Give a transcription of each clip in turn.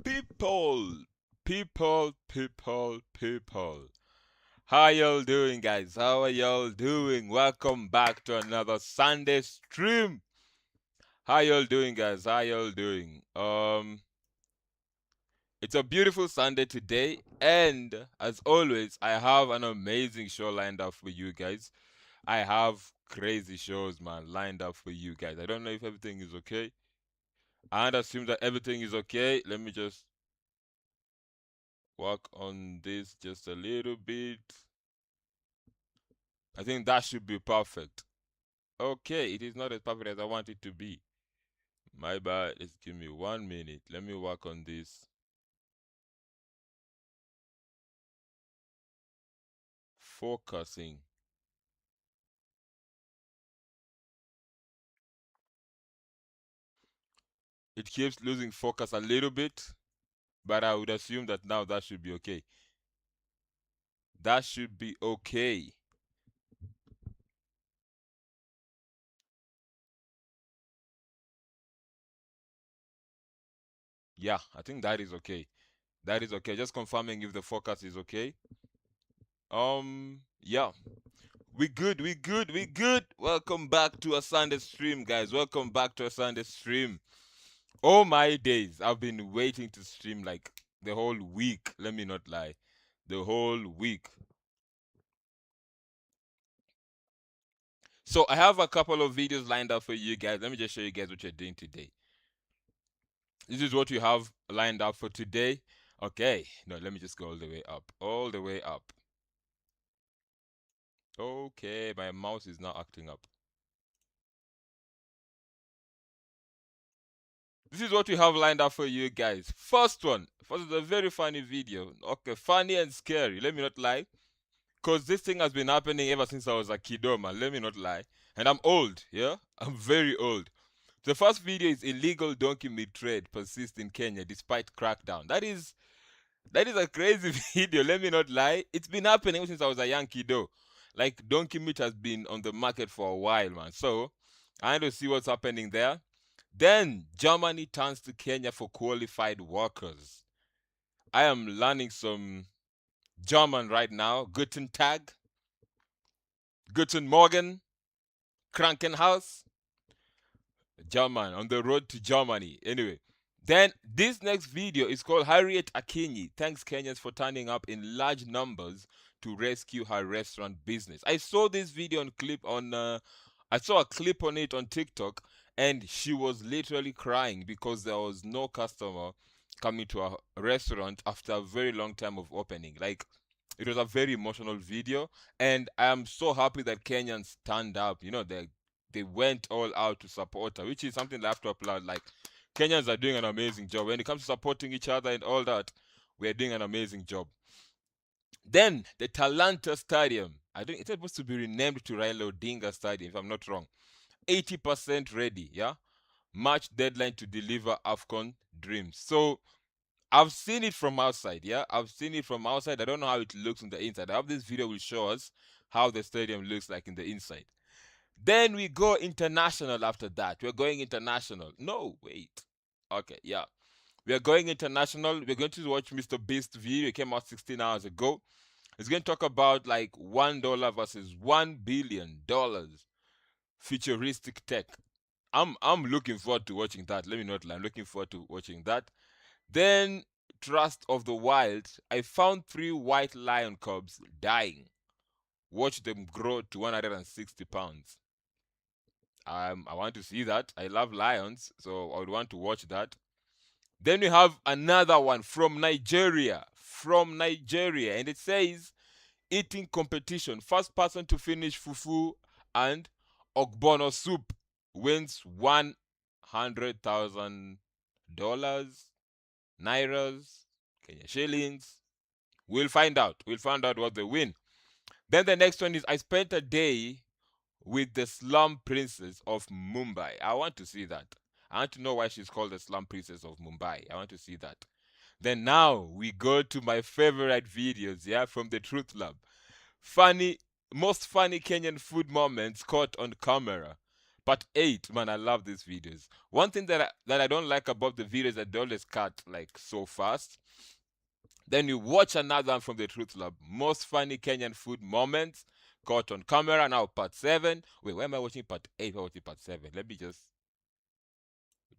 People, people. How y'all doing, guys? How are y'all doing? Welcome back to another Sunday stream. How y'all doing, guys? How y'all doing? It's a beautiful Sunday today, and as always, I have an amazing show lined up for you guys. I have crazy shows, man, lined up for you guys. I don't know if everything is okay. And assume that everything is okay. Let me just work on this just a little bit. I think that should be perfect. Okay, it is not as perfect as I want it to be. My bad. Just give me 1 minute. Let me work on this. Focusing. It keeps losing focus a little bit, but I would assume that now that should be okay. That should be okay. Yeah, I think that is okay. That is okay. Just confirming if the focus is okay. Yeah. We good. Welcome back to a Sunday stream, guys. Welcome back to a Sunday stream. Oh my days, I've been waiting to stream like the whole week. Let me not lie. The whole week. So I have a couple of videos lined up for you guys. Let me just show you guys what you're doing today. This is what you have lined up for today. Okay. No, let me just go all the way up. All the way up. Okay, my mouse is now acting up. This is what we have lined up for you guys. First is a very funny video. Okay, funny and scary. Let me not lie. Because this thing has been happening ever since I was a kiddo, man. Let me not lie. And I'm old, yeah? I'm very old. The first video is illegal donkey meat trade persists in Kenya despite crackdown. That is a crazy video, let me not lie. It's been happening ever since I was a young kiddo. Like donkey meat has been on the market for a while, man. So I need to see what's happening there. Then Germany turns to Kenya for qualified workers. I am learning some German right now. Guten Tag, Guten Morgen, Krankenhaus. German on the road to Germany. Anyway, then this next video is called Harriet Akinyi thanks Kenyans for turning up in large numbers to rescue her restaurant business. I saw this video on clip on I saw a clip on it on TikTok, and she was literally crying because there was no customer coming to a restaurant after a very long time of opening. Like, it was a very emotional video, and I am so happy that Kenyans stand up. You know, they went all out to support her, which is something I have to applaud. Like, Kenyans are doing an amazing job when it comes to supporting each other and all that. We are doing an amazing job. Then the Talanta Stadium. I think it's supposed to be renamed to Raila Odinga Stadium, if I'm not wrong. 80% ready. Yeah, March deadline to deliver Afcon dreams. So I've seen it from outside. Yeah, I've seen it from outside. I don't know how it looks on the inside. I hope this video will show us how the stadium looks like in the inside. Then we go international after that. We're going international. No, wait. Okay, yeah. We are going international. We're going to watch Mr. Beast video. It came out 16 hours ago. It's going to talk about like $1 versus $1 billion futuristic tech. I'm looking forward to watching that. Let me not lie. I'm looking forward to watching that. Then Trust of the Wild. I found 3 white lion cubs dying. Watch them grow to 160 pounds. I want to see that. I love lions, so I would want to watch that. Then we have another one from Nigeria. And it says eating competition. First person to finish fufu and ogbono soup wins $100,000, nairas, Kenya shillings. We'll find out. We'll find out what they win. Then the next one is I spent a day with the slum princess of Mumbai. I want to see that. I want to know why she's called the slum princess of Mumbai. I want to see that. Then now we go to my favorite videos, yeah, from the Truth Lab. Most funny Kenyan food moments caught on camera. Part 8, man, I love these videos. One thing that I don't like about the videos that they always cut like so fast. Then you watch another one from the Truth Lab. Most funny Kenyan food moments caught on camera. Now part 7. Wait, why am I watching part 8? I'm watching part 7. Let me just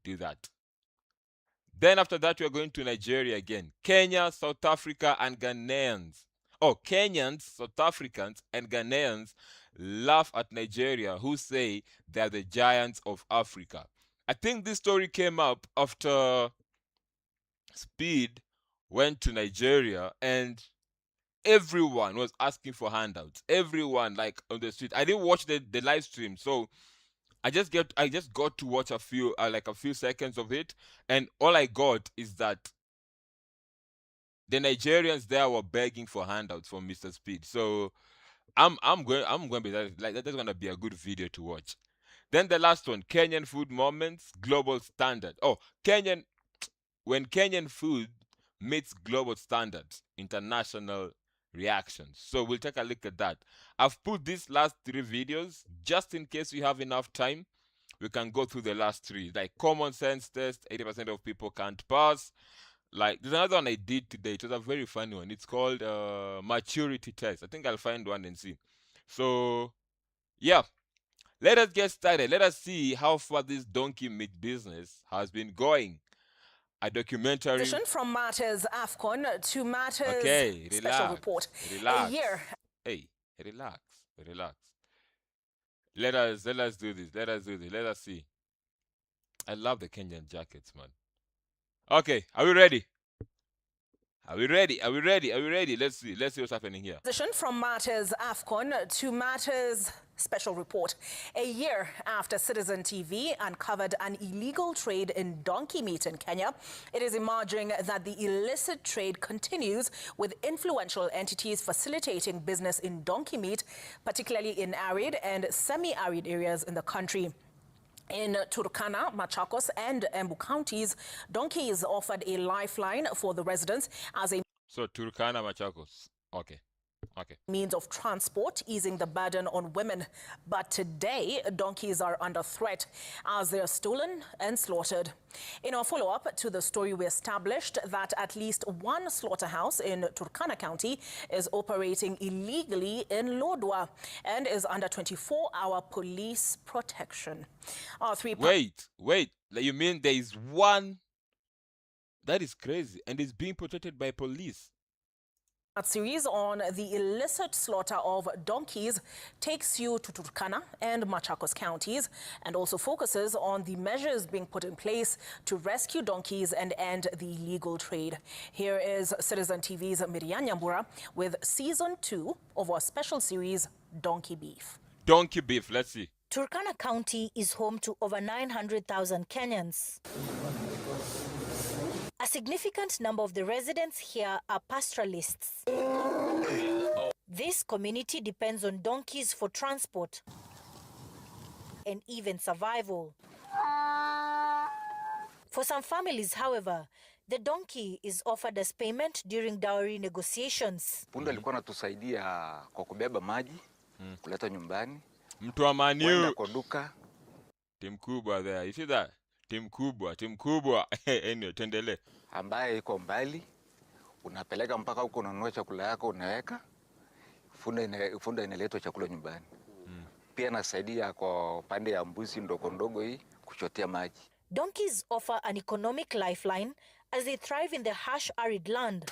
do that. Then after that, we're going to Nigeria again. Kenya, South Africa, and Ghanaians. Oh, Kenyans, South Africans, and Ghanaians laugh at Nigeria, who say they're the giants of Africa. I think this story came up after Speed went to Nigeria and everyone was asking for handouts. Everyone, like on the street. I didn't watch the live stream, so I just got to watch a few seconds of it, and all I got is that the Nigerians there were begging for handouts from Mr. Speed. So I'm going to be that's going to be a good video to watch. Then the last one, Kenyan food moments, global standard. Oh, when Kenyan food meets global standards, international reactions. So we'll take a look at that. I've put these last 3 videos just in case we have enough time. We can go through the last 3. Like common sense test, 80% of people can't pass. Like there's another one I did today. It was a very funny one. It's called maturity test. I think I'll find one and see. So yeah, let us get started. Let us see how far this donkey meat business has been going. A documentary. From Matters AFCON to Matters Okay, Special Report. Relax. A year. Hey, relax. Let us do this. Let us see. I love the Kenyan jackets, man. Okay, are we ready? Are we ready? Let's see what's happening here. From Matters AFCON to Matters Special Report. A year after Citizen TV uncovered an illegal trade in donkey meat in Kenya, it is emerging that the illicit trade continues, with influential entities facilitating business in donkey meat, particularly in arid and semi-arid areas in the country. In Turkana, Machakos, and Embu counties, donkeys offered a lifeline for the residents as a Turkana, Machakos. Okay. Means of transport, easing the burden on women. But today, donkeys are under threat as they are stolen and slaughtered. In our follow-up to the story, we established that at least one slaughterhouse in Turkana County is operating illegally in Lodwar and is under 24-hour police protection. Our Wait. You mean there is one? That is crazy. And is being protected by police. That series on the illicit slaughter of donkeys takes you to Turkana and Machakos counties and also focuses on the measures being put in place to rescue donkeys and end the illegal trade. Here is Citizen TV's Miriam Nyambura with Season 2 of our special series, Donkey Beef. Donkey Beef, let's see. Turkana County is home to over 900,000 Kenyans. A significant number of the residents here are pastoralists. This community depends on donkeys for transport and even survival. For some families, however, the donkey is offered as payment during dowry negotiations. Punda alikuwa anatusaidia kwa kubeba maji, kuleta nyumbani. Mtu wa Maniu. Kwa duka. Tim kubwa there. You see that? Tim kubwa. Anyway, tendele. Ambaye iko mbali, unapeleka mpaka huko unanunua chakula yako unaweka, funda inaletwa chakula nyumbani. Pia nasaidia kwa pande ya mbuzi ndogo hii kuchotea maji. Donkeys offer an economic lifeline as they thrive in the harsh arid land.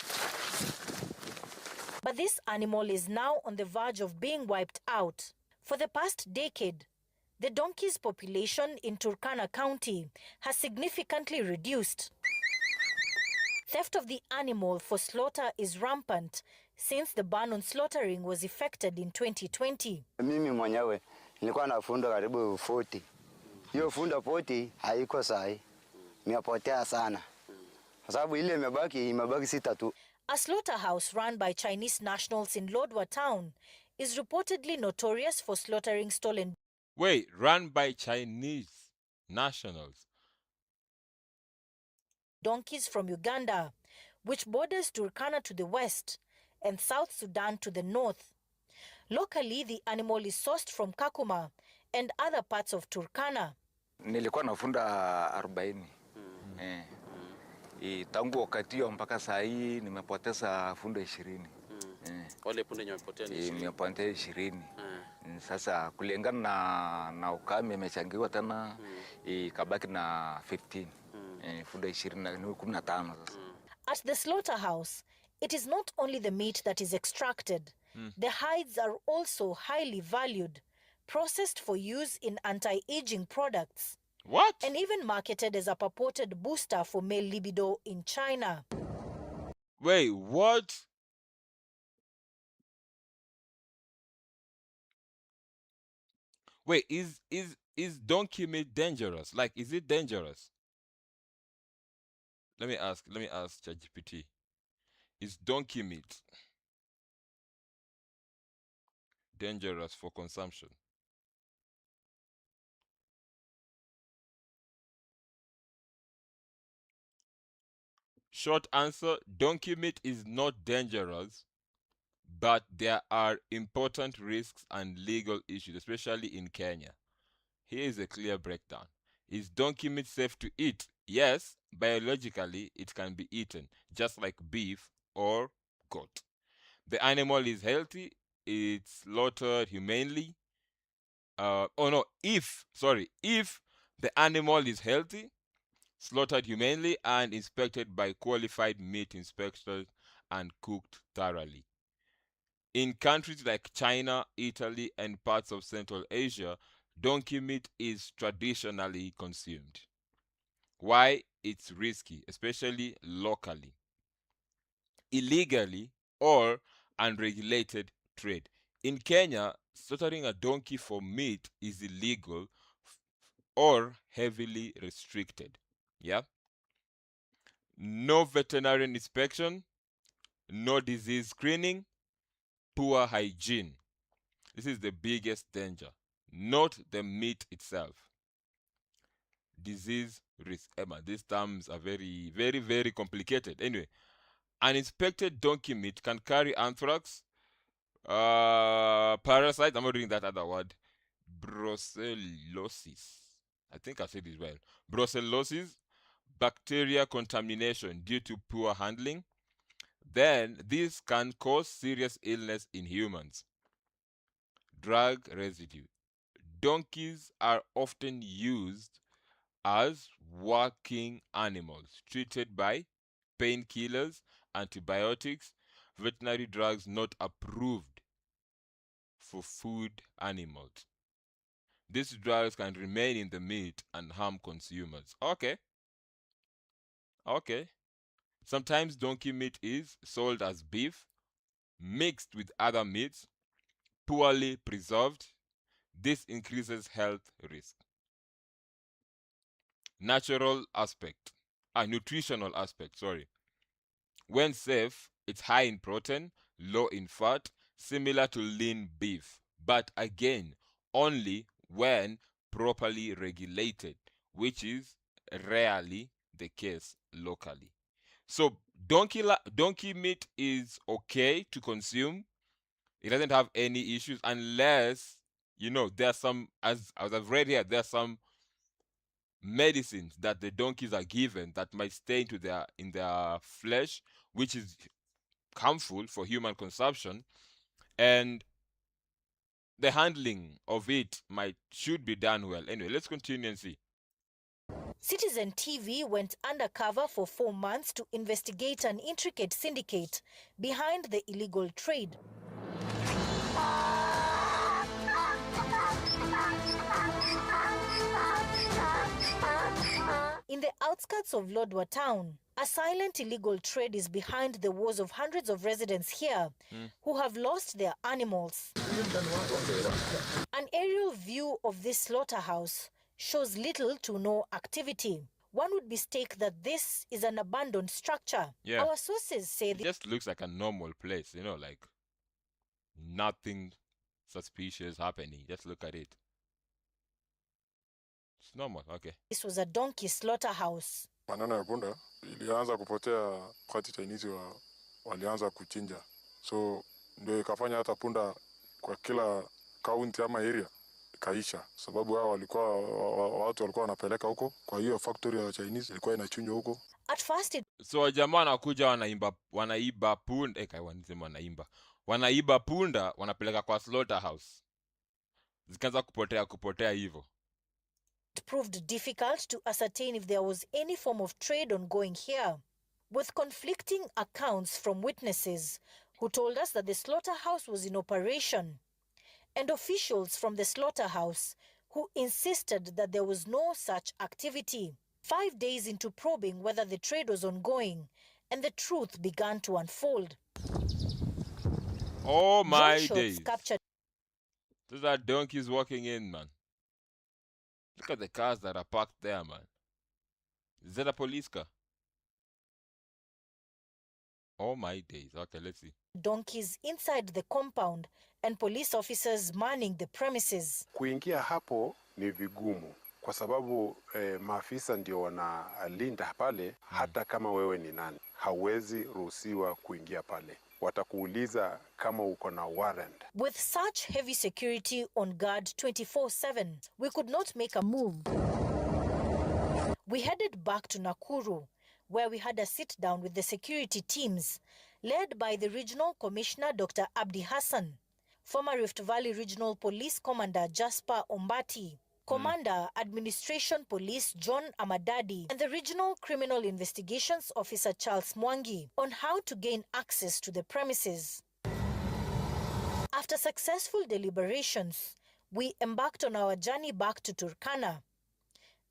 But this animal is now on the verge of being wiped out. For the past decade, the donkey's population in Turkana County has significantly reduced. Theft of the animal for slaughter is rampant since the ban on slaughtering was effected in 2020. Mimi mwenyewe nilikuwa na funda karibu 40. Hiyo funda 40 haiko sahi. Imepotea sana. Kwa sababu ile imebaki sita tu. A slaughterhouse run by Chinese nationals in Lodwar town is reportedly notorious for slaughtering stolen. Wait, run by Chinese nationals? Donkeys from Uganda, which borders Turkana to the west and South Sudan to the north. Locally, the animal is sourced from Kakuma and other parts of Turkana. Nilikuwa nafunda 40. Tangu wakati hiyo mpaka saa hii nimepoteza funda 20. Wale punde nimepotea ni 20. Nimepotea 20. Sasa kulingana na ukame imechangiwa tena ikabaki na 15. Funda 20 na 15 sasa. At the slaughterhouse, it is not only the meat that is extracted. The hides are also highly valued, processed for use in anti-aging products. What? And even marketed as a purported booster for male libido in China. Wait, what? Wait, is donkey meat dangerous? Like, is it dangerous? Let me ask ChatGPT. Is donkey meat dangerous for consumption? Short answer, donkey meat is not dangerous, but there are important risks and legal issues, especially in Kenya. Here is a clear breakdown. Is donkey meat safe to eat? Yes, biologically it can be eaten, just like beef or goat. The animal is healthy, it's slaughtered humanely. If the animal is healthy, slaughtered humanely, and inspected by qualified meat inspectors and cooked thoroughly. In countries like China, Italy, and parts of Central Asia, donkey meat is traditionally consumed. Why? It's risky, especially locally, illegally, or unregulated trade. In Kenya, slaughtering a donkey for meat is illegal or heavily restricted. Yeah. No veterinarian inspection, no disease screening, poor hygiene. This is the biggest danger, not the meat itself. Disease risk. Emma, these terms are very, very, very complicated. Anyway, uninspected donkey meat can carry anthrax, parasite. I'm not reading that other word. Brucellosis. I think I said this well. Brucellosis, bacteria contamination due to poor handling. Then this can cause serious illness in humans. Drug residue. Donkeys are often used as working animals, treated by painkillers, antibiotics, veterinary drugs not approved for food animals. These drugs can remain in the meat and harm consumers. Okay. Sometimes donkey meat is sold as beef, mixed with other meats, poorly preserved. This increases health risk. Nutritional aspect. When safe, it's high in protein, low in fat, similar to lean beef. But again, only when properly regulated, which is rarely the case locally. So donkey meat is okay to consume. It doesn't have any issues unless, there's some, as I've read here, there's some medicines that the donkeys are given that might stay in their flesh, which is harmful for human consumption, and the handling of it should be done well. Anyway, let's continue and see. Citizen TV went undercover for 4 months to investigate an intricate syndicate behind the illegal trade. In the outskirts of Lodwar town, a silent illegal trade is behind the woes of hundreds of residents here who have lost their animals. An aerial view of this slaughterhouse shows little to no activity. One would mistake that this is an abandoned structure. Yeah. Our sources say It just looks like a normal place, like nothing suspicious happening. Just look at it. It's normal, okay. This was a donkey slaughterhouse. Maneno ya punda ilianza kupotea wakati Chinese walianza kuchinja, so ndio ikafanya hata punda kwa kila county ama area kaisha, sababu hao walikuwa watu walikuwa wanapeleka huko, kwa hiyo factory ya Chinese ilikuwa inachunjwa huko. At first it So jamaa wanakuja wanaiba punda, wanaiba punda wanapeleka kwa slaughterhouse. Zikaanza kupotea hivyo. proved difficult to ascertain if there was any form of trade ongoing here, with conflicting accounts from witnesses who told us that the slaughterhouse was in operation, and officials from the slaughterhouse who insisted that there was no such activity. 5 days into probing whether the trade was ongoing, and the truth began to unfold. Oh my Drone days. shots captured Those are donkeys walking in, man. Look at the cars that are parked there, man. Is that a police car? Oh my days. Okay, let's see. donkeys inside the compound and police officers manning the premises. Kuingia hapo ni vigumu kwa sababu maafisa ndio wanalinda pale. Hata kama wewe ni nani, hauwezi ruhusiwa kuingia pale. Watakuuliza kama uko na warrant. With such heavy security on guard 24/7, we could not make a move. We headed back to Nakuru, where we had a sit down with the security teams, led by the Regional Commissioner Dr. Abdi Hassan, former Rift Valley Regional Police Commander Jasper Ombati, Commander Administration Police John Amadadi, and the Regional Criminal Investigations Officer Charles Mwangi on how to gain access to the premises. After successful deliberations, we embarked on our journey back to Turkana,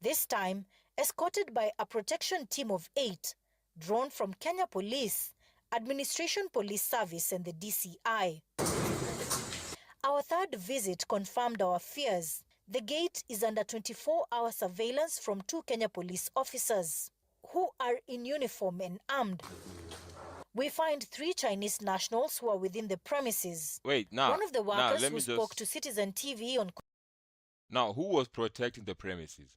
this time escorted by a protection team of 8, drawn from Kenya Police, Administration Police Service, and the DCI. Our third visit confirmed our fears. The gate is under 24-hour surveillance from 2 Kenya police officers who are in uniform and armed. We find 3 Chinese nationals who are within the premises. Wait, now. One of the now, workers let who me spoke just... to Citizen TV on Now, who was protecting the premises?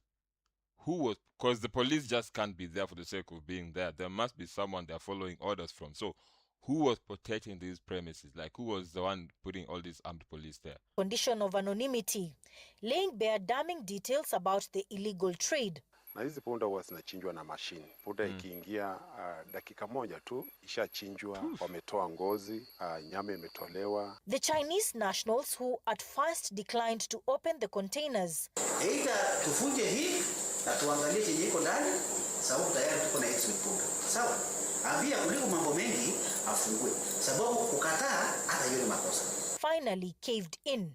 Who was... Because the police just can't be there for the sake of being there. There must be someone they're following orders from. So, who was protecting these premises? Like, who was the one putting all these armed police there? condition of anonymity, laying bare damning details about the illegal trade. Na hizi punda huwa zinachinjwa na mashini. Punda ikiingia dakika moja tu ishachinjwa, wametoa ngozi, nyama imetolewa. The Chinese nationals who at first declined to open the containers Eita tufunje hii na tuangalie chenye iko ndani, sababu tayari tuko na exit punda. Sawa? Ambia kuliko mambo mengi afungue. Sababu kukataa hata hiyo ni makosa. finally caved in.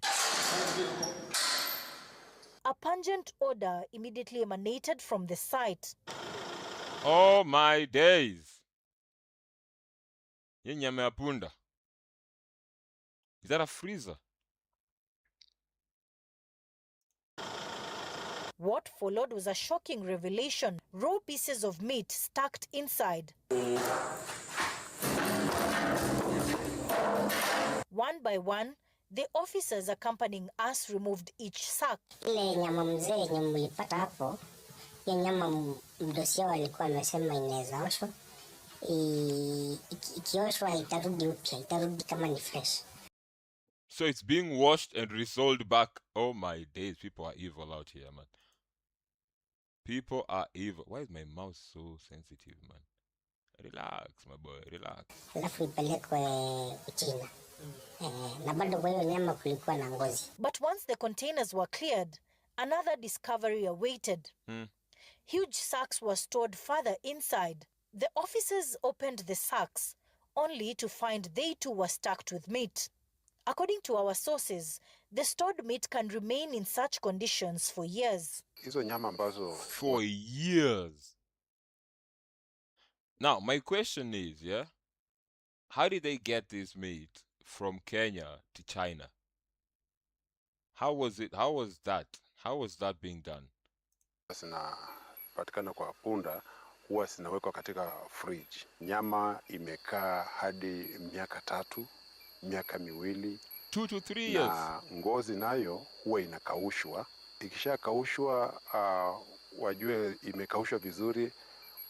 A pungent odor immediately emanated from the site. Oh my days. Hii nyama ya punda. Is that a freezer? What followed was a shocking revelation. Raw pieces of meat stacked inside. One by one, the officers accompanying us removed each sack. Ile nyama mzee yenye mlipata hapo, ya nyama mdosi wao alikuwa amesema inaweza oshwa. Ikioshwa itarudi upya, itarudi kama ni fresh. So it's being washed and resold back. Oh my days, people are evil out here, man. People are evil. Why is my mouth so sensitive, man? Relax, my boy, relax. Alafu ipelekwe Uchina. Na bado kwa hiyo nyama kulikuwa na ngozi. But once the containers were cleared, another discovery awaited. Huge sacks were stored further inside. The officers opened the sacks, only to find they too were stacked with meat. According to our sources, the stored meat can remain in such conditions for years. Hizo nyama ambazo For years. Now, my question is, yeah, how did they get this meat from Kenya to China? How was it? How was that? How was that being done? zinapatikana kwa punda huwa zinawekwa katika fridge. Nyama imekaa hadi miaka 3, miaka 2. 2 to 3 years. Na ngozi nayo huwa inakaushwa. Ikishakaushwa wajue imekaushwa vizuri,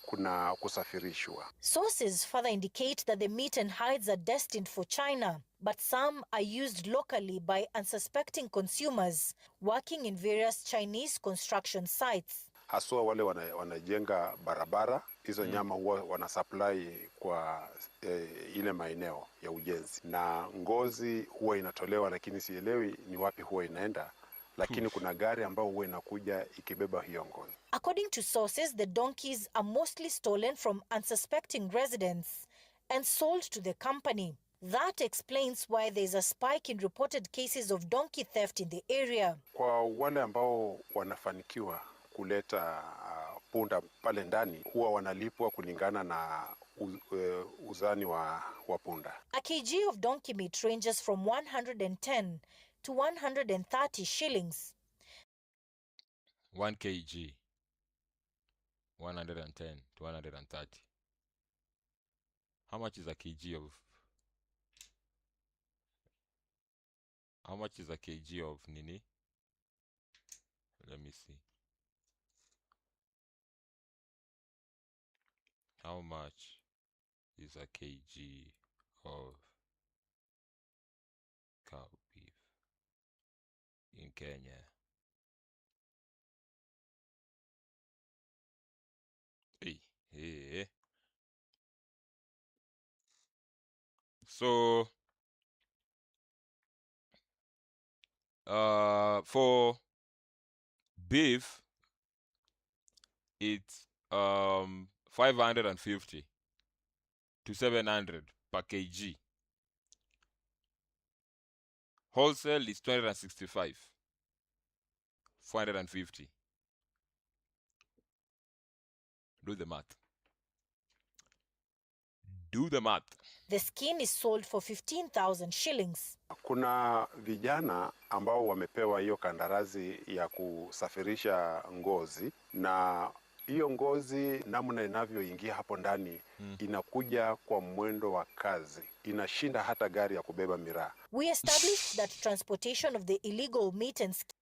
kuna kusafirishwa. Sources further indicate that the meat and hides are destined for China, but some are used locally by unsuspecting consumers working in various Chinese construction sites. Haswa wale wanajenga barabara, hizo nyama huwa wanasupply kwa ile maeneo ya ujenzi, na ngozi huwa inatolewa, lakini sielewi ni wapi huwa inaenda, lakini kuna gari ambao huwa inakuja ikibeba hiyo ngozi. According to sources, the donkeys are mostly stolen from unsuspecting residents and sold to the company. That explains why there is a spike in reported cases of donkey theft in the area. Kwa wale ambao wanafanikiwa kuleta punda pale ndani, huwa wanalipwa kulingana na uzani wa punda. A kg of donkey meat ranges from 110 to 130 shillings. 1 kg, 110 to 130. How much is a kg of? How much is a kg of nini? Let me see. How much is a kg of cow beef in Kenya? Hey. So for beef it's 550 to 700 per kg. Wholesale is 265, 450. Do the math. Do the math. The skin is sold for 15,000 shillings. Kuna vijana ambao wamepewa hiyo kandarasi ya kusafirisha ngozi, na hiyo ngozi namna inavyoingia hapo ndani inakuja kwa mwendo wa kazi, inashinda hata gari ya kubeba miraa. We established that transportation of the illegal meat and skin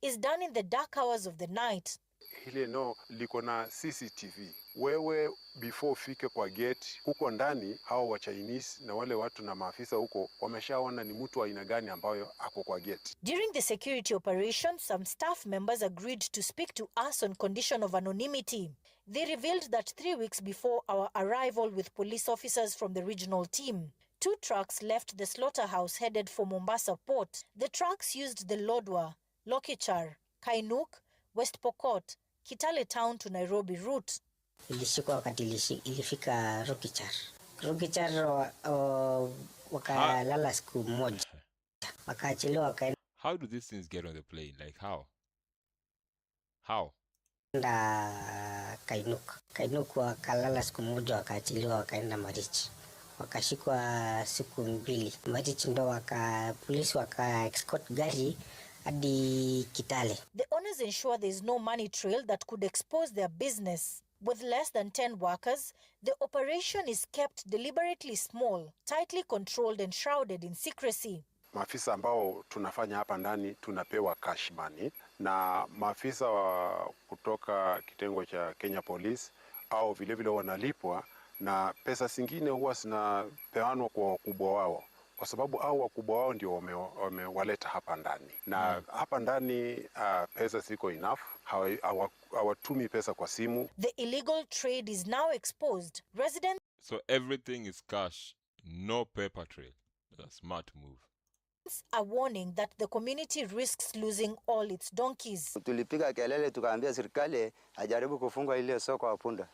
is done in the dark hours of the night. Hili no liko na CCTV. Wewe before ufike kwa gate huko ndani, hao wa Chinese na wale watu na maafisa huko wameshaona ni mtu aina gani ambayo ako kwa gate. During the security operation, some staff members agreed to speak to us on condition of anonymity. They revealed that 3 weeks before our arrival with police officers from the regional team, 2 trucks left the slaughterhouse headed for Mombasa port. The trucks used the Lodwar, Lokichar, Kainuk, West Pokot, Kitale town to Nairobi route. Ilishikwa wakati ilifika Rokichar. Rokichar wakalala siku moja. Wakaachiliwa wakaenda. How do these things get on the plane? Like how? How? Kainuk. Kainuk wakalala siku moja wakaachiliwa wakaenda Marichi. Wakashikwa siku 2. Marichi ndo polisi waka escort gari hadi Kitale. The owners ensure there is no money trail that could expose their business. With less than 10 workers, the operation is kept deliberately small, tightly controlled and shrouded in secrecy. Maafisa ambao tunafanya hapa ndani tunapewa cash money, na maafisa wa kutoka kitengo cha Kenya Police au vile wanalipwa, na pesa zingine huwa zinapeanwa kwa wakubwa wao, kwa sababu hao wakubwa wao ndio wamewaleta hapa ndani. Na hapa ndani pesa ziko enough, hawatumi pesa kwa simu. The illegal trade is now exposed. Residents So everything is cash, no paper trail. That's a smart move. are warning that the community risks losing all its donkeys. Tulipiga kelele tukaambia serikali ajaribu kufunga ile soko ya punda.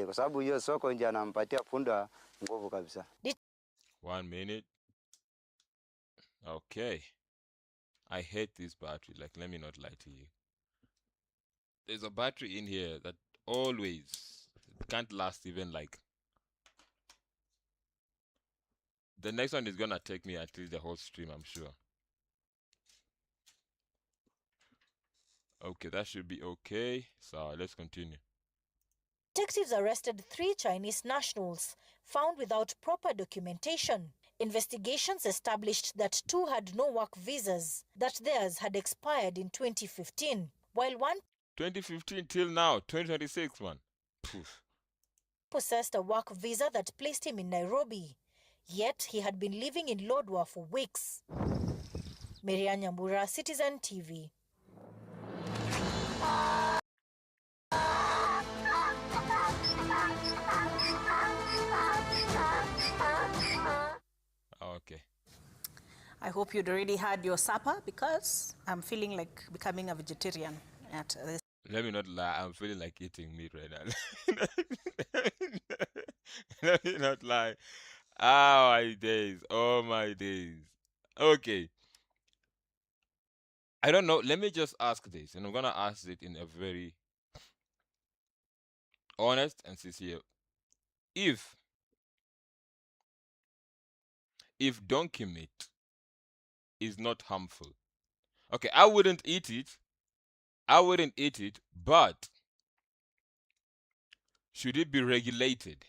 Kwa sababu hiyo soko ndio anampatia punda nguvu kabisa. 1 minute. Okay. I hate this battery. Like, let me not lie to you. There's a battery in here that always can't last even like. The next one is gonna take me at least the whole stream, I'm sure. Okay, that should be okay. So let's continue. Detectives arrested 3 Chinese nationals found without proper documentation. Investigations established that 2 had no work visas, that theirs had expired in 2015, while one 2015 till now, 2026, man. Poof. possessed a work visa that placed him in Nairobi. Yet he had been living in Lodwar for weeks. Miriam Nyambura, Citizen TV. Okay. I hope you'd already had your supper because I'm feeling like becoming a vegetarian at this. Let me not lie, I'm feeling like eating meat right now. Let me not lie. Oh my days. Oh my days. Okay. I don't know. Let me just ask this, and I'm gonna ask it in a very honest and sincere. If donkey meat is not harmful, okay, I wouldn't eat it. But should it be regulated?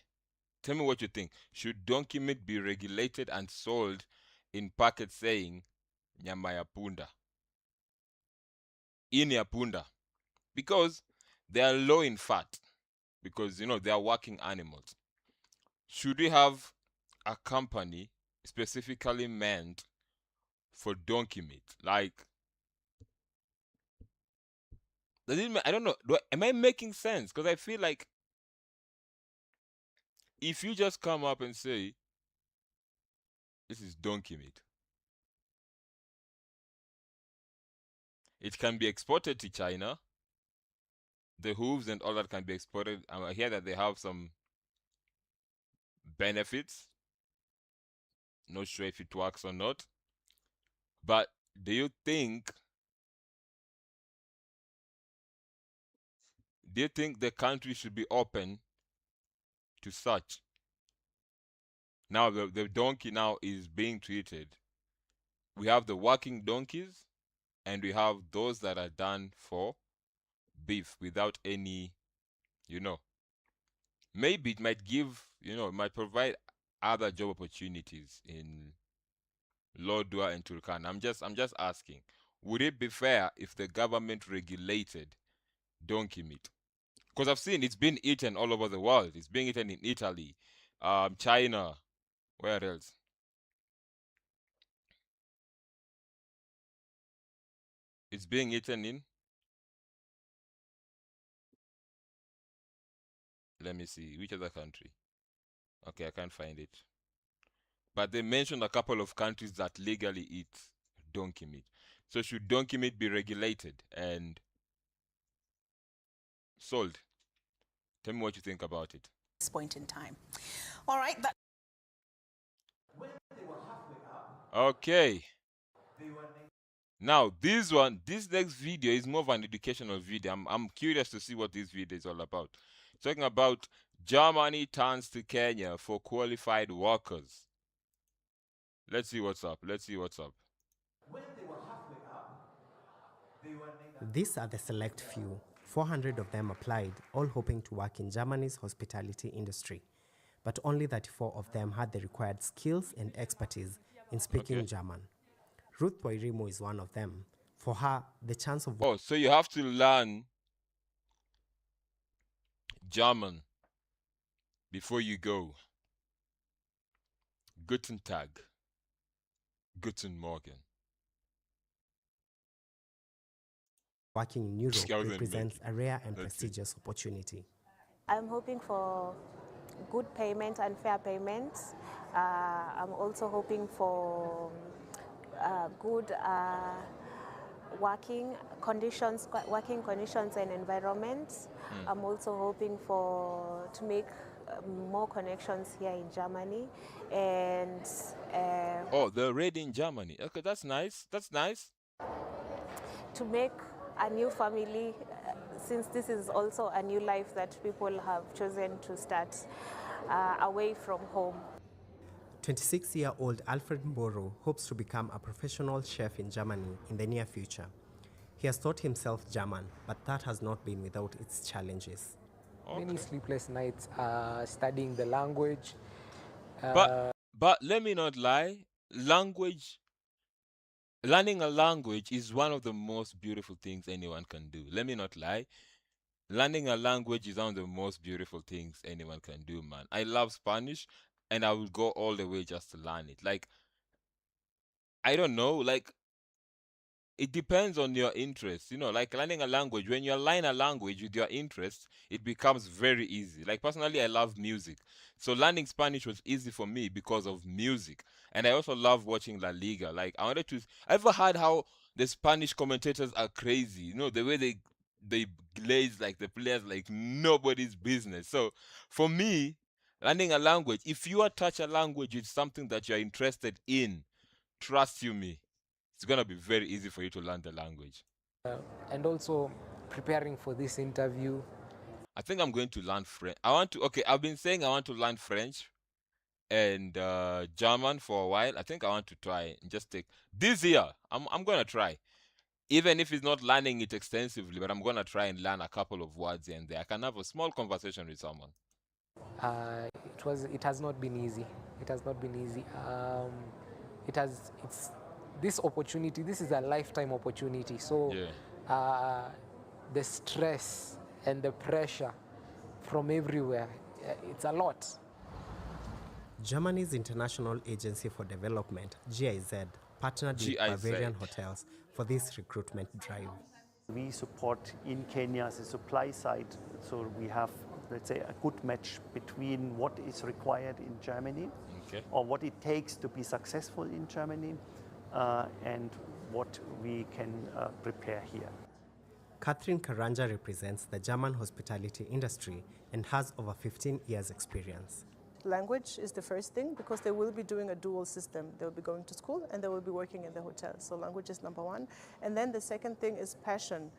Tell me what you think. Should donkey meat be regulated and sold in packets saying nyama ya punda? In ya punda. Because they are low in fat. Because, they are working animals. Should we have a company specifically meant for donkey meat? Like, I don't know. Am I making sense? Because I feel like if you just come up and say, this is donkey meat, it can be exported to China. The hooves and all that can be exported. I hear that they have some benefits. Not sure if it works or not. But do you think the country should be open to such? Now the donkey now is being treated. We have the working donkeys and we have those that are done for beef without any, maybe it might give, it might provide other job opportunities in Lodwar and Turkana. I'm just asking, would it be fair if the government regulated donkey meat? Because I've seen it's been eaten all over the world. It's being eaten in Italy, China, where else? It's being eaten in, let me see, which other country? Okay, I can't find it. But they mentioned a couple of countries that legally eat donkey meat. So should donkey meat be regulated and sold? Tell me what you think about it. This point in time. All right. Okay. Now this next video is more of an educational video. I'm curious to see what this video is all about. Talking about Germany turns to Kenya for qualified workers. Let's see what's up. These are the select few. 400 of them applied, all hoping to work in Germany's hospitality industry. But only 34 of them had the required skills and expertise in speaking German. Ruth Poirimo is one of them. For her, the chance of... Oh, so you have to learn German before you go. Guten Tag. Guten Morgen. Working in Europe represents a rare and prestigious opportunity. I'm hoping for good payment and fair payment. I'm also hoping for good working conditions and environments. I'm also hoping to make more connections here in Germany and oh, they're already in Germany. Okay, that's nice. To make a new family, since this is also a new life that people have chosen to start away from home. 26-year-old Alfred Mboro hopes to become a professional chef in Germany in the near future. He has taught himself German, but that has not been without its challenges. Many sleepless nights studying the language. But let me not lie, learning a language is one of the most beautiful things anyone can do. Let me not lie. Learning a language is one of the most beautiful things anyone can do, man. I love Spanish and I will go all the way just to learn it. Like, I don't know, like, it depends on your interests. Like learning a language, when you align a language with your interests, it becomes very easy. Like, personally, I love music. So learning Spanish was easy for me because of music. And I also love watching La Liga. Like, I wanted to. Ever heard how the Spanish commentators are crazy? The way they glaze like the players like nobody's business. So for me, learning a language, if you attach a language with something that you're interested in, trust you me, it's gonna be very easy for you to learn the language. And also preparing for this interview, I think I'm going to learn French. I've been saying I want to learn French and German for a while. I think I want to try and just take this year. I'm gonna try, even if it's not learning it extensively, but I'm gonna try and learn a couple of words and there I can have a small conversation with someone. it has not been easy. It has not been easy. It's this opportunity. This is a lifetime opportunity. So the stress and the pressure from everywhere, it's a lot. Germany's International Agency for Development, GIZ, partnered with Bavarian Hotels for this recruitment drive. We support in Kenya as a supply side, so we have, let's say, a good match between what is required in Germany, or what it takes to be successful in Germany, and what we can prepare here. Catherine Karanja represents the German hospitality industry and has over 15 years' experience. Language is the first thing because they will be doing a dual system. They will be going to school and they will be working in the hotel. So language is number one. And then the second thing is passion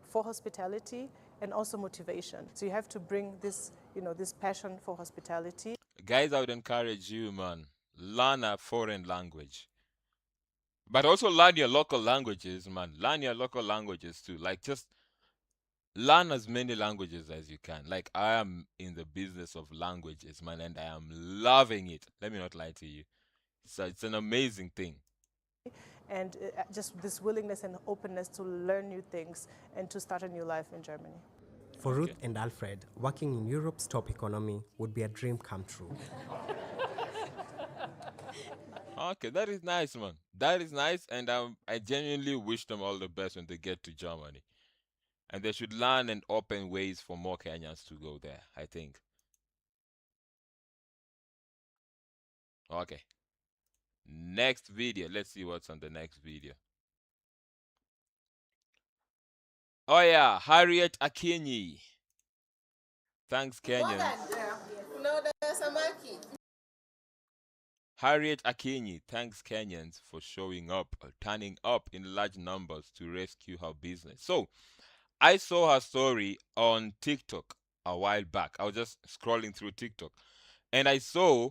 for hospitality and also motivation. So you have to bring this, this passion for hospitality. Guys, I would encourage you, man, learn a foreign language. But also learn your local languages, man. Learn your local languages too. Like, just learn as many languages as you can. Like, I am in the business of languages, man, and I am loving it. Let me not lie to you. So it's an amazing thing. And just this willingness and openness to learn new things and to start a new life in Germany. For Ruth and Alfred, working in Europe's top economy would be a dream come true. Okay, that is nice, man. That is nice, and I genuinely wish them all the best when they get to Germany. And they should learn and open ways for more Kenyans to go there, I think. Okay. Next video. Let's see what's on the next video. Oh yeah, Harriet Akinyi. Thanks, Kenyans. Harriet Akinyi thanks Kenyans for showing up, or turning up in large numbers to rescue her business. So, I saw her story on TikTok a while back. I was just scrolling through TikTok, and I saw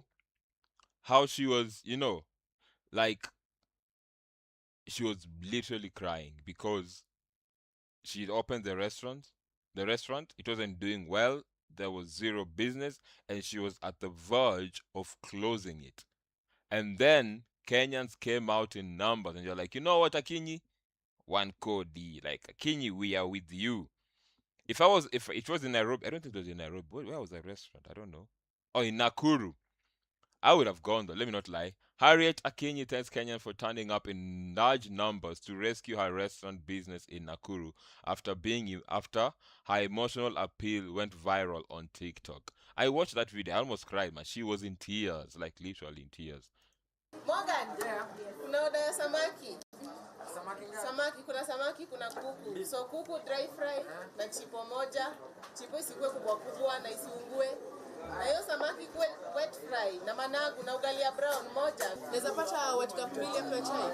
how she was, like, she was literally crying because she'd opened the restaurant. It wasn't doing well. There was zero business, and she was at the verge of closing it. And then Kenyans came out in numbers, and you're like, you know what, Akinyi? One code, like, Akinyi, we are with you. If it was in Nairobi, I don't think it was in Nairobi. Where was the restaurant? I don't know. Oh, in Nakuru. I would have gone though, let me not lie. Harriet Akinyi thanks Kenyans for turning up in large numbers to rescue her restaurant business in Nakuru after her emotional appeal went viral on TikTok. I watched that video, I almost cried, man. She was in tears, like literally in tears. Morgan, kuna oda ya samaki. Kuna samaki, kuna kuku. So kuku dry fry na chipo moja. Chipo isikuwe kubwa kubwa na isiungue. Na hiyo samaki kuwe wet fry na managu na ugali ya brown moja. Naweza pata wet cup mbili ya chai.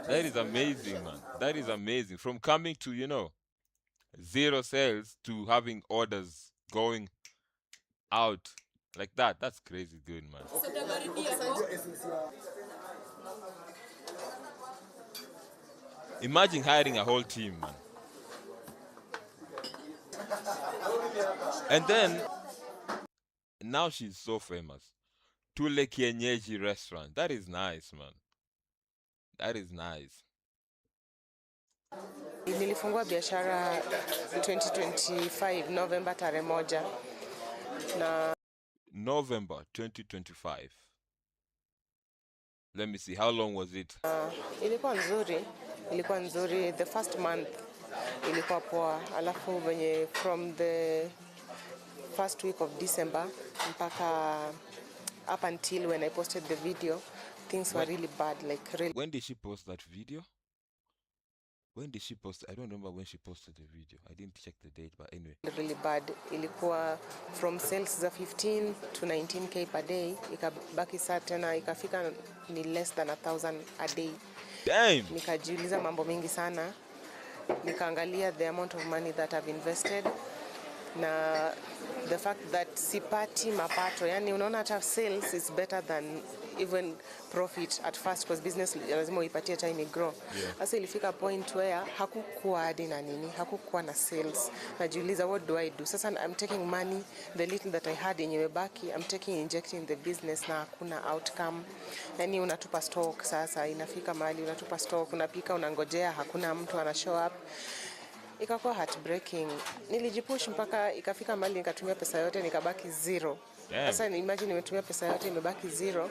That is amazing, man. That is amazing. From coming to, zero sales to having orders going out like that. That's crazy good, man. Imagine hiring a whole team, man. And then, now she's so famous. Tule Kienyeji restaurant. That is nice, man. That is nice. Nilifungua biashara 2025 November tarehe moja na November 2025. Let me see, how long was it? Ilikuwa nzuri. The first month ilikuwa poa, alafu venye from the first week of December mpaka up until when I posted the video, things were really bad, like really. When did she post that video? When did she post? I don't remember when she posted the video. I didn't check the date, but anyway. Really bad. Ilikuwa from sales za 15 to 19k per day, ikabaki saa tena ikafika ni less than 1,000 a day. Damn. Nikajiuliza mambo mengi sana. Nikaangalia the amount of money that I've invested na the fact that sipati mapato. Yani unaona hata sales is better than even profit at first, because business lazima uipatie time grow. Sasa ilifika point where hakukuwa hadi na nini, hakukuwa na sales. Najiuliza, what do I do? Sasa I'm taking money, the little that I had yenye mebaki, I'm injecting the business na hakuna outcome. Yani unatupa stock, sasa inafika mahali unatupa stock, unapika, unangojea, hakuna mtu ana show up. Ikakuwa heartbreaking. Nilijipush mpaka ikafika mahali nikatumia pesa yote nikabaki zero. Sasa imagine nimetumia pesa yote imebaki zero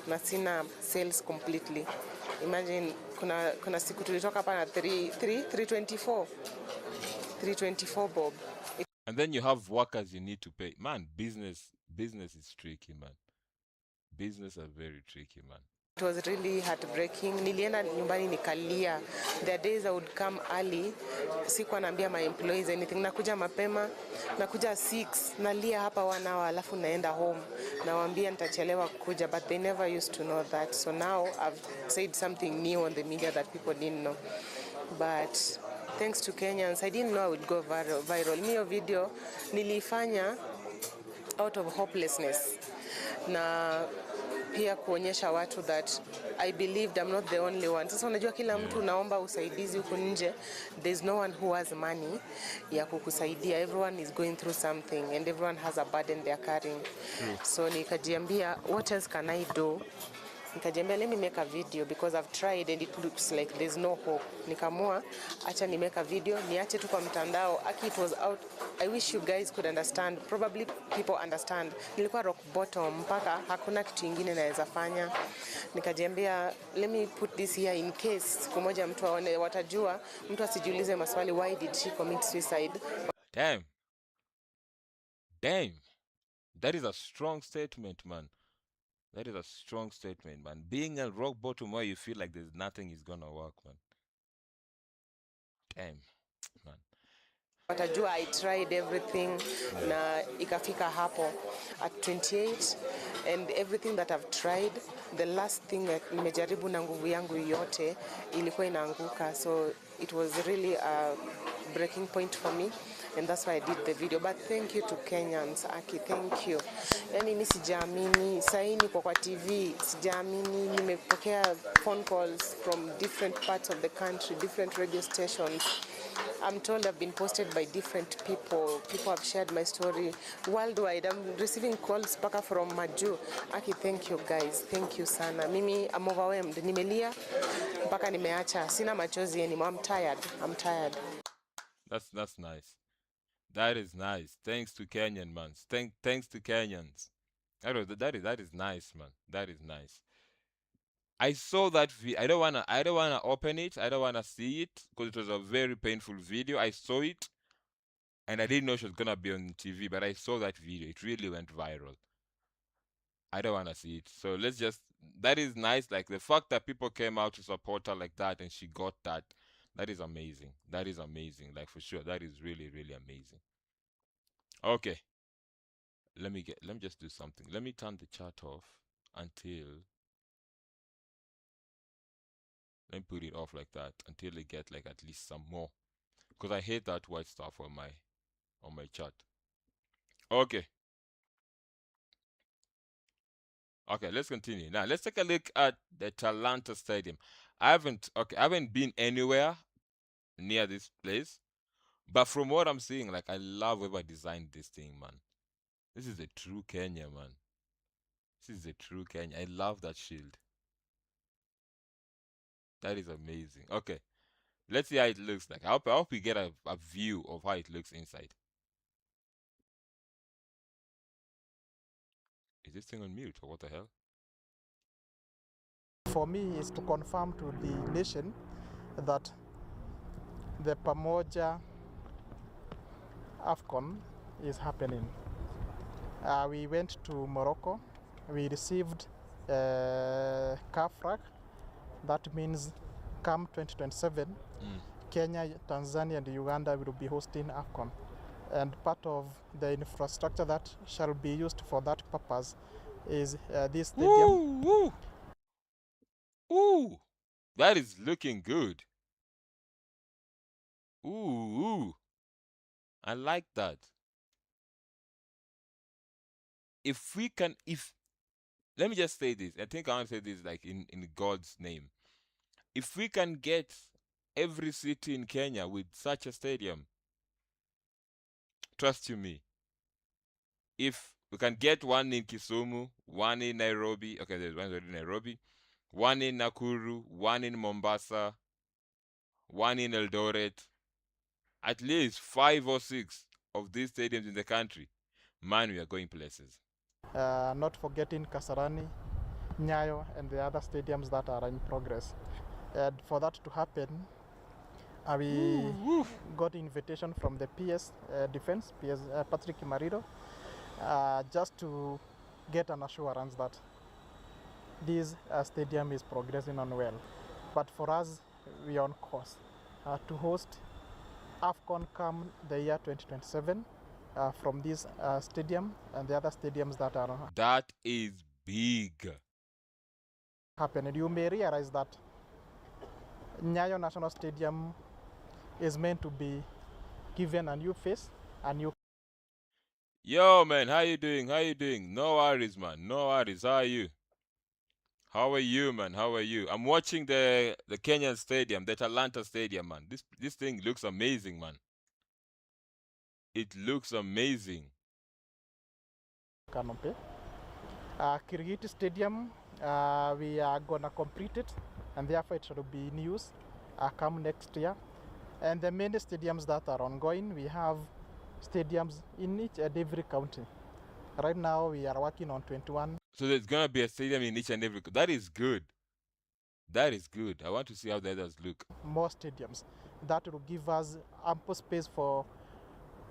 na sina sales completely. Imagine kuna siku tulitoka hapa na 324 bob. And then you have workers you need to pay. Man, business is tricky, man. Business are very tricky, man. It was really heartbreaking. Nilienda nyumbani nikalia. There are days I would come early. Sikuwa naambia my employees anything. Nakuja mapema, nakuja 6, nalia hapa 1 hour, alafu naenda home. Nawaambia nitachelewa kuja, but they never used to know that. So now I've said something new on the media that people didn't know. But thanks to Kenyans, I didn't know I would go viral. Hiyo video nilifanya out of hopelessness. Na pia kuonyesha watu that I believed I'm not the only one. Sasa unajua kila mtu naomba usaidizi huko nje. There's no one who has money ya kukusaidia. Everyone is going through something and everyone has a burden they are carrying. So nikajiambia, what else can I do? Nikajiambia, let me make a video because I've tried and it looks like there's no hope. Nikamua, acha ni make a video, niache tu kwa mtandao. Aki, it was out. I wish you guys could understand. Probably people understand. Nilikuwa rock bottom mpaka hakuna kitu ingine naweza fanya. Nikajiambia, let me put this here in case siku moja mtu aone, watajua, mtu asijiulize maswali, why did she commit suicide? Damn. That is a strong statement, man. That is a strong statement, man. Being at rock bottom where you feel like there's nothing is gonna work, man. Damn, man. Watajua I tried everything na ikafika hapo at 28, and everything that I've tried, the last thing nimejaribu na nguvu yangu yote ilikuwa inaanguka. So it was really a breaking point for me. And that's why I did the video. But thank you to Kenyans, Aki, thank you. Yani mimi sijaamini, saini kwa TV, sijaamini, nimepokea phone calls from different parts of the country, different radio stations. I'm told I've been posted by different people. People have shared my story worldwide. I'm receiving calls paka from Maju. Aki, thank you guys. Thank you sana. Mimi, I'm overwhelmed. Nimelia mpaka nimeacha. Sina machozi anymore. I'm tired. That's nice. That is nice. Thanks to Kenyan, man. Thanks to Kenyans. That is nice, man. That is nice. I saw that video. I don't wanna open it. I don't wanna see it because it was a very painful video. I saw it, and I didn't know she was gonna be on TV. But I saw that video. It really went viral. I don't wanna see it. So let's just. That is nice. Like the fact that people came out to support her like that, and she got that. That is amazing. That is amazing. Like for sure. That is really, really amazing. Okay. Let me just do something. Let me turn the chat off until. Let me put it off like that until they get like at least some more. Because I hate that white stuff on my chat. Okay. Okay, let's continue. Now let's take a look at the Talanta Stadium. I haven't been anywhere near this place, but from what I'm seeing, like I love whoever designed this thing, man. This is a true Kenya, man. This is a true Kenya. I love that shield. That is amazing. Okay, let's see how it looks like. I hope we get a view of how it looks inside. Is this thing on mute or what the hell? For me is to confirm to the nation that the Pamoja AFCON is happening. We went to Morocco. We received CAF flag. That means come 2027, Kenya, Tanzania, and Uganda will be hosting AFCON. And part of the infrastructure that shall be used for that purpose is this stadium. Ooh, ooh, that is looking good. Ooh, I like that. Let me just say this. I think I want to say this like in God's name. If we can get every city in Kenya with such a stadium, trust you me, if we can get one in Kisumu, one in Nairobi, okay, there's one already in Nairobi, one in Nakuru, one in Mombasa, one in Eldoret, at least 5 or 6 of these stadiums in the country, man, we are going places. Not forgetting Kasarani, Nyayo, and the other stadiums that are in progress. And for that to happen, we got invitation from the PS Defense, PS Patrick Mariro, just to get an assurance that this stadium is progressing on well. But for us, we are on course to host AFCON come the year 2027 from this stadium and the other stadiums that are. That is big. Happen. And you may realize that Nyayo National Stadium is meant to be given a new face, a new. Yo, man, how you doing? How you doing? No worries, man. No worries. How are you? How are you, man? How are you? I'm watching the Kenyan stadium, the Atlanta stadium, man. This thing looks amazing, man. It looks amazing. Kanope. Kirigiti Stadium, we are gonna complete it, and therefore it should be in use come next year. And the main stadiums that are ongoing, we have stadiums in each and every county. Right now, we are working on 21. So there's gonna be a stadium in each and every. That is good. That is good. I want to see how the others look. More stadiums. That will give us ample space for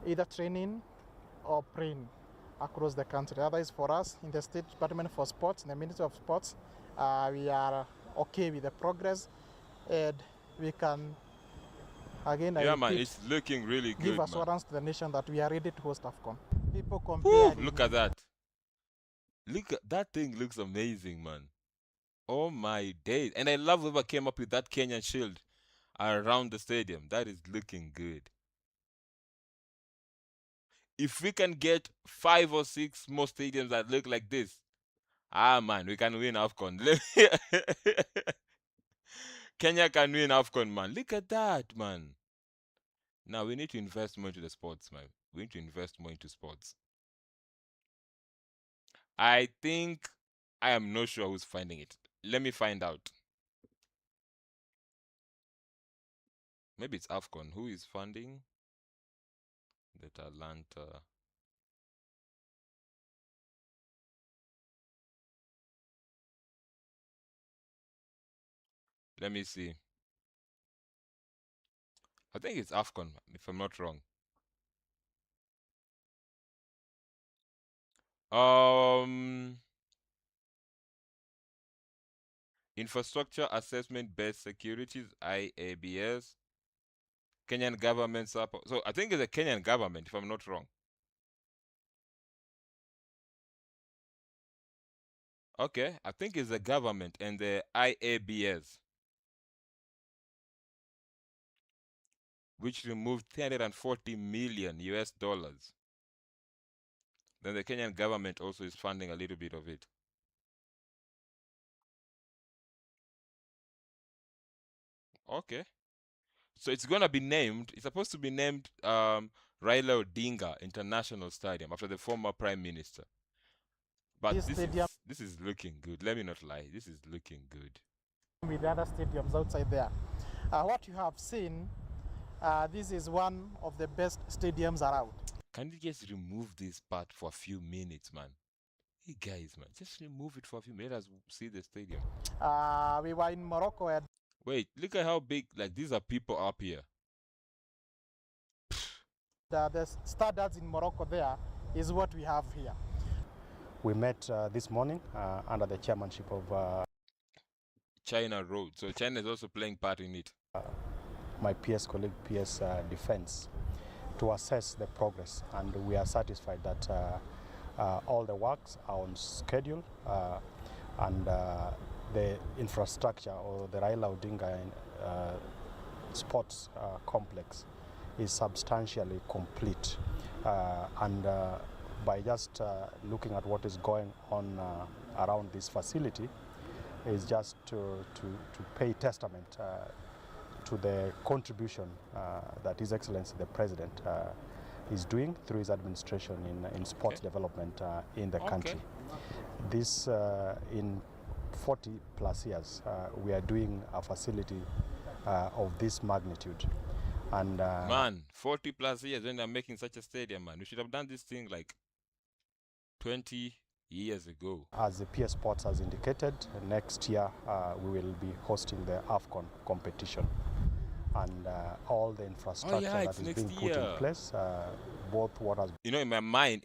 either training or praying across the country. Otherwise, for us in the State Department for Sports, in the Ministry of Sports, we are okay with the progress, and we can again. Yeah, man, it's looking really good. Give assurance to the nation that we are ready to host AFCON. People compare. Woo, look at that. Look at that thing. Looks amazing, man. Oh my days! And I love whoever came up with that Kenyan shield around the stadium. That is looking good. If we can get 5 or 6 more stadiums that look like this, man, we can win AFCON. Kenya can win AFCON, man. Look at that, man. Now we need to invest more into the sports, man. We need to invest more into sports. I am not sure who's funding it. Let me find out. Maybe it's AFCON. Who is funding the Atlanta? Let me see. I think it's AFCON, if I'm not wrong. Infrastructure Assessment Based Securities, IABS. Kenyan government support. So I think it's the Kenyan government, if I'm not wrong. Okay, I think it's the government and the IABS, which removed 340 million US dollars. Then the Kenyan government also is funding a little bit of it. Okay. So it's gonna be named, it's supposed to be named Raila Odinga International Stadium after the former Prime Minister. But this This is looking good. Let me not lie. This is looking good. With the other stadiums outside there. What you have seen, this is one of the best stadiums around. Can you just remove this part for a few minutes, man? Hey guys, man, just remove it for a few minutes. Let us see the stadium. We were in Morocco. And wait, look at how big, like, these are people up here. The standards in Morocco there is what we have here. We met this morning under the chairmanship of China Road. So China is also playing part in it. My PS colleague, PS Defense, to assess the progress, and we are satisfied that all the works are on schedule and the infrastructure, or the Raila Odinga sports complex, is substantially complete. And by just looking at what is going on around this facility, is just to pay testament to the contribution that His Excellency the President is doing through his administration in sports development in the country. This, in 40 plus years, we are doing a facility of this magnitude. And man, 40 plus years when they're making such a stadium, man. We should have done this thing like 20 years ago. As the PS Sports has indicated, next year we will be hosting the AFCON competition. And all the infrastructure that is being put in place, both what has... You know, in my mind,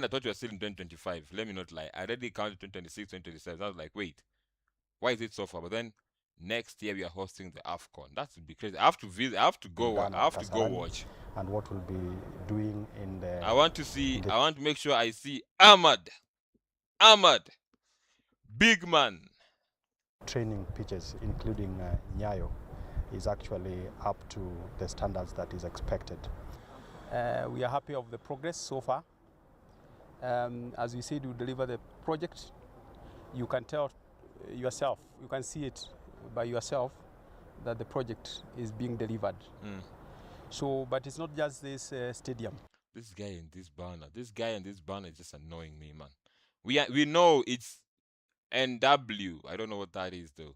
I thought we were still in 2025. Let me not lie. I already counted 2026, 2027. I was like, wait, why is it so far? But then next year we are hosting the AFCON. That's be crazy. I have to visit. I have to go. I have to go watch. And what we'll be doing in the... I want to see. I want to make sure I see Ahmad, big man. Training pitches, including Nyayo, is actually up to the standards that is expected. We are happy of the progress so far. As we said, we deliver the project. You can tell yourself, you can see it by yourself that the project is being delivered. So, but it's not just this stadium. This guy and this banner is just annoying me, man. We know it's NW. I don't know what that is though.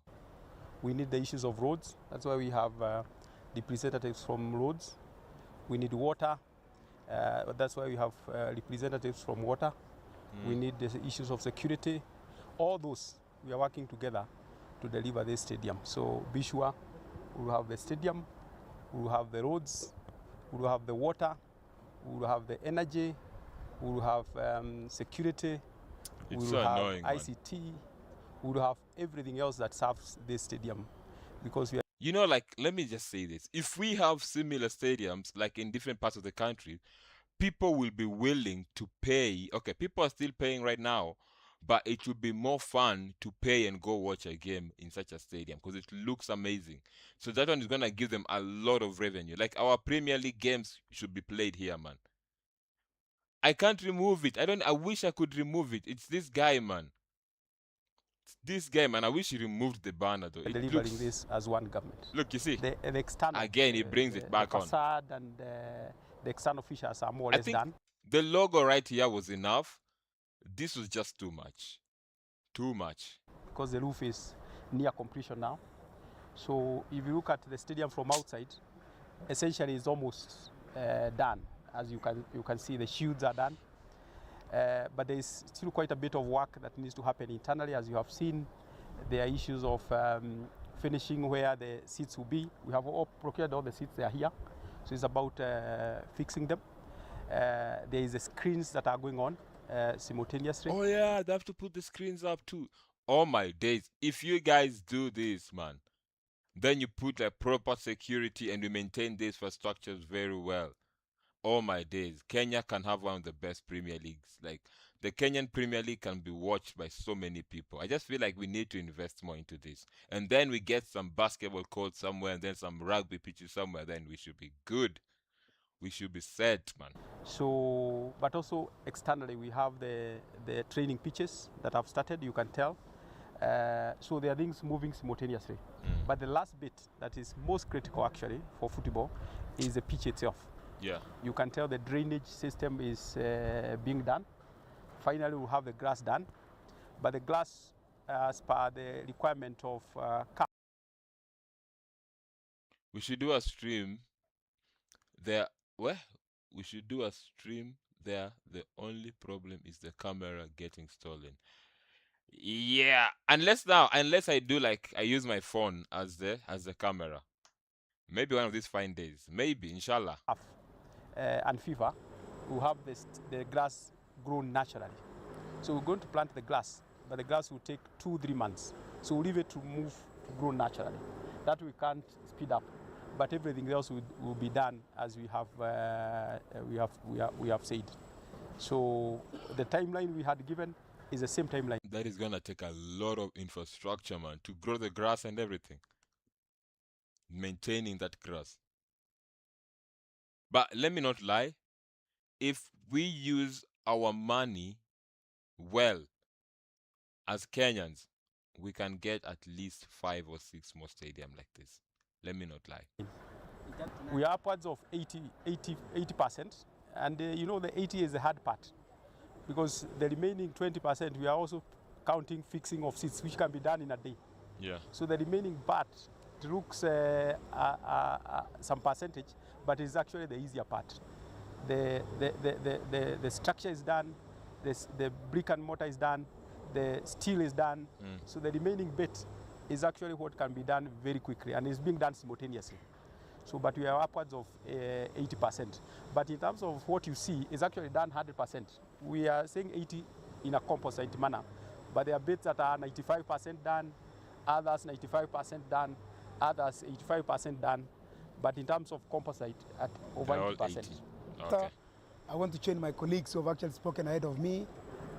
We need the issues of roads. That's why we have representatives from roads. We need water. That's why we have representatives from water. We need the issues of security. All those, we are working together to deliver this stadium. So be sure we will have the stadium, we will have the roads, we will have the water, we will have the energy, we will have security, we will have ICT, we will have everything else that serves this stadium. Because we are... You know, like, let me just say this. If we have similar stadiums, like in different parts of the country, people will be willing to pay. Okay, people are still paying right now, but it would be more fun to pay and go watch a game in such a stadium because it looks amazing. So that one is going to give them a lot of revenue. Like our Premier League games should be played here, man. I can't remove it. I wish I could remove it. It's this guy, man. This game, and I wish he removed the banner though. Delivering this as one government. Look, you see, the external, again, he brings it back the on. facade and the external features are more or less done. The logo right here was enough. This was just too much. Too much. Because the roof is near completion now. So if you look at the stadium from outside, essentially it's almost done. As you can see, the shields are done. But there is still quite a bit of work that needs to happen internally. As you have seen, there are issues of finishing where the seats will be. We have all procured all the seats, they are here. So it's about fixing them. There is the screens that are going on simultaneously. Oh yeah, they have to put the screens up too. Oh my days. If you guys do this, man, then you put a proper security and you maintain these infrastructures very well. Oh my days, Kenya can have one of the best Premier Leagues. Like, the Kenyan Premier League can be watched by so many people. I just feel like we need to invest more into this. And then we get some basketball courts somewhere and then some rugby pitches somewhere, then we should be good. We should be set, man. So, but also externally, we have the training pitches that have started, you can tell. So there are things moving simultaneously. But the last bit that is most critical actually for football is the pitch itself. Yeah. You can tell the drainage system is being done. Finally, we'll have the grass done. but the glass, as per the requirement of We should do a stream there. Where? We should do a stream there. The only problem is the camera getting stolen. Yeah, unless I do like I use my phone as the camera. Maybe one of these fine days. Maybe, inshallah. And fever, we have the grass grown naturally. So we're going to plant the grass, but the grass will take 2-3 months. So we'll leave it to move to grow naturally. That we can't speed up, but everything else will be done as we have said. So the timeline we had given is the same timeline. That is gonna take a lot of infrastructure, man, to grow the grass and everything. Maintaining that grass. But let me not lie, if we use our money well as Kenyans, we can get at least 5 or 6 more stadiums like this. Let me not lie. We are upwards of 80%, and you know, the 80 is the hard part, because the remaining 20% we are also counting fixing of seats, which can be done in a day. Yeah. So the remaining part looks some percentage, but it's actually the easier part. The structure is done, the brick and mortar is done, the steel is done. So the remaining bit is actually what can be done very quickly, and it's being done simultaneously. So, but we are upwards of 80%. But in terms of what you see, is actually done 100%. We are saying 80 in a composite manner, but there are bits that are 95% done, others 95% done, others 85% done. But in terms of composite, at over 80%. Okay. I want to join my colleagues who have actually spoken ahead of me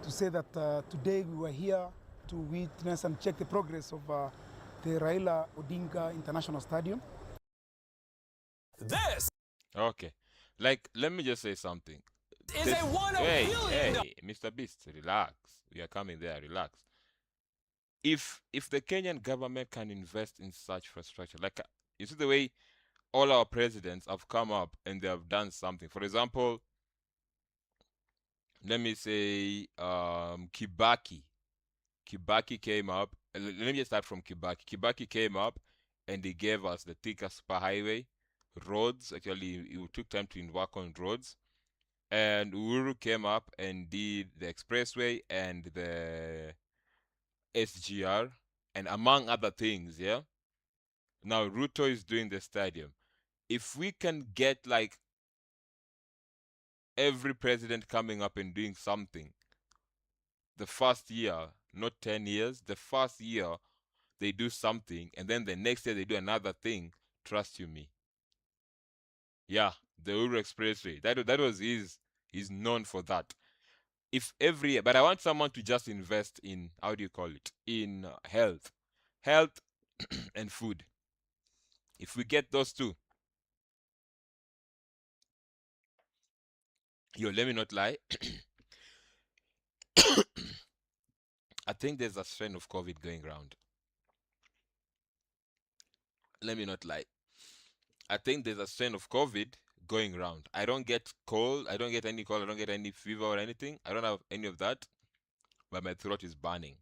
to say that today we were here to witness and check the progress of the Raila Odinga International Stadium. This. Okay. Like, let me just say something. Is a $1 billion. Hey, Mr. Beast, relax. We are coming there, relax. If the Kenyan government can invest in such infrastructure, like you see the way all our presidents have come up and they have done something. For example, let me say Kibaki. Kibaki came up. Let me just start from Kibaki. Kibaki came up and he gave us the Thika superhighway, roads. Actually, it took time to work on roads. And Uhuru came up and did the expressway and the SGR, and among other things, yeah. Now Ruto is doing the stadium. If we can get like every president coming up and doing something, the first year, not 10 years, the first year they do something, and then the next year they do another thing, trust you me. Yeah, the Uhuru Expressway, that was he's known for that. If every year, but I want someone to just invest in, how do you call it, in health and food. If we get those two, yo, let me not lie. I think there's a strain of COVID going around. Let me not lie. I think there's a strain of COVID going around. I don't get cold. I don't get any cold. I don't get any fever or anything. I don't have any of that. But my throat is burning.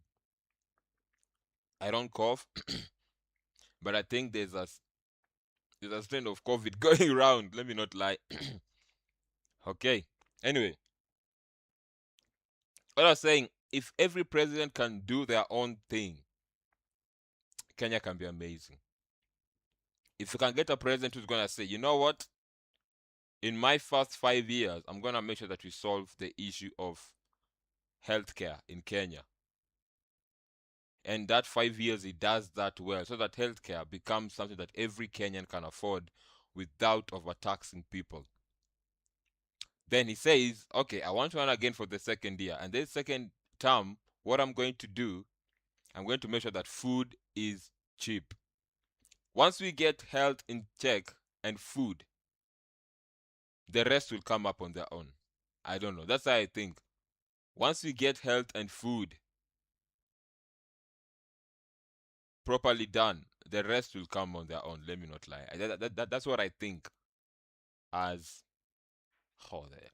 I don't cough. But I think there's a strain of COVID going around. Let me not lie. Okay. Anyway. What I was saying, if every president can do their own thing, Kenya can be amazing. If you can get a president who's going to say, you know what? In my first 5 years, I'm going to make sure that we solve the issue of healthcare in Kenya. And that 5 years, he does that well, so that healthcare becomes something that every Kenyan can afford without overtaxing people. Then he says, okay, I want to run again for the second year. And this second term, what I'm going to do, I'm going to make sure that food is cheap. Once we get health in check and food, the rest will come up on their own. I don't know. That's how I think. Once we get health and food properly done, the rest will come on their own. Let me not lie. That's what I think. As there.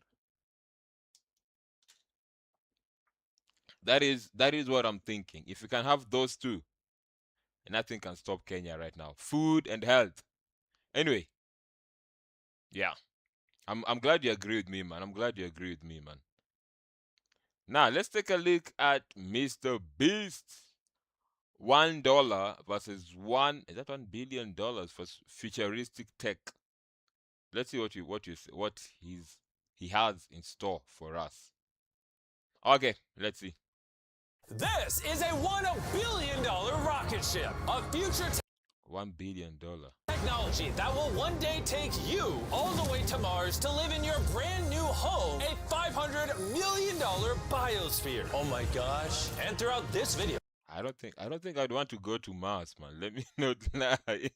That is what I'm thinking. If you can have those two, nothing can stop Kenya right now. Food and health. Anyway, yeah. I'm glad you agree with me, man. I'm glad you agree with me, man. Now let's take a look at Mr. Beast. $1 versus $1 billion for futuristic tech. Let's see what he has in store for us. Okay, let's see. This is a $1 billion rocket ship, a future $1 billion. technology that will one day take you all the way to Mars to live in your brand new home, a $500 million biosphere. Oh my gosh. And throughout this video, I don't think I'd want to go to Mars, man. Let me not lie.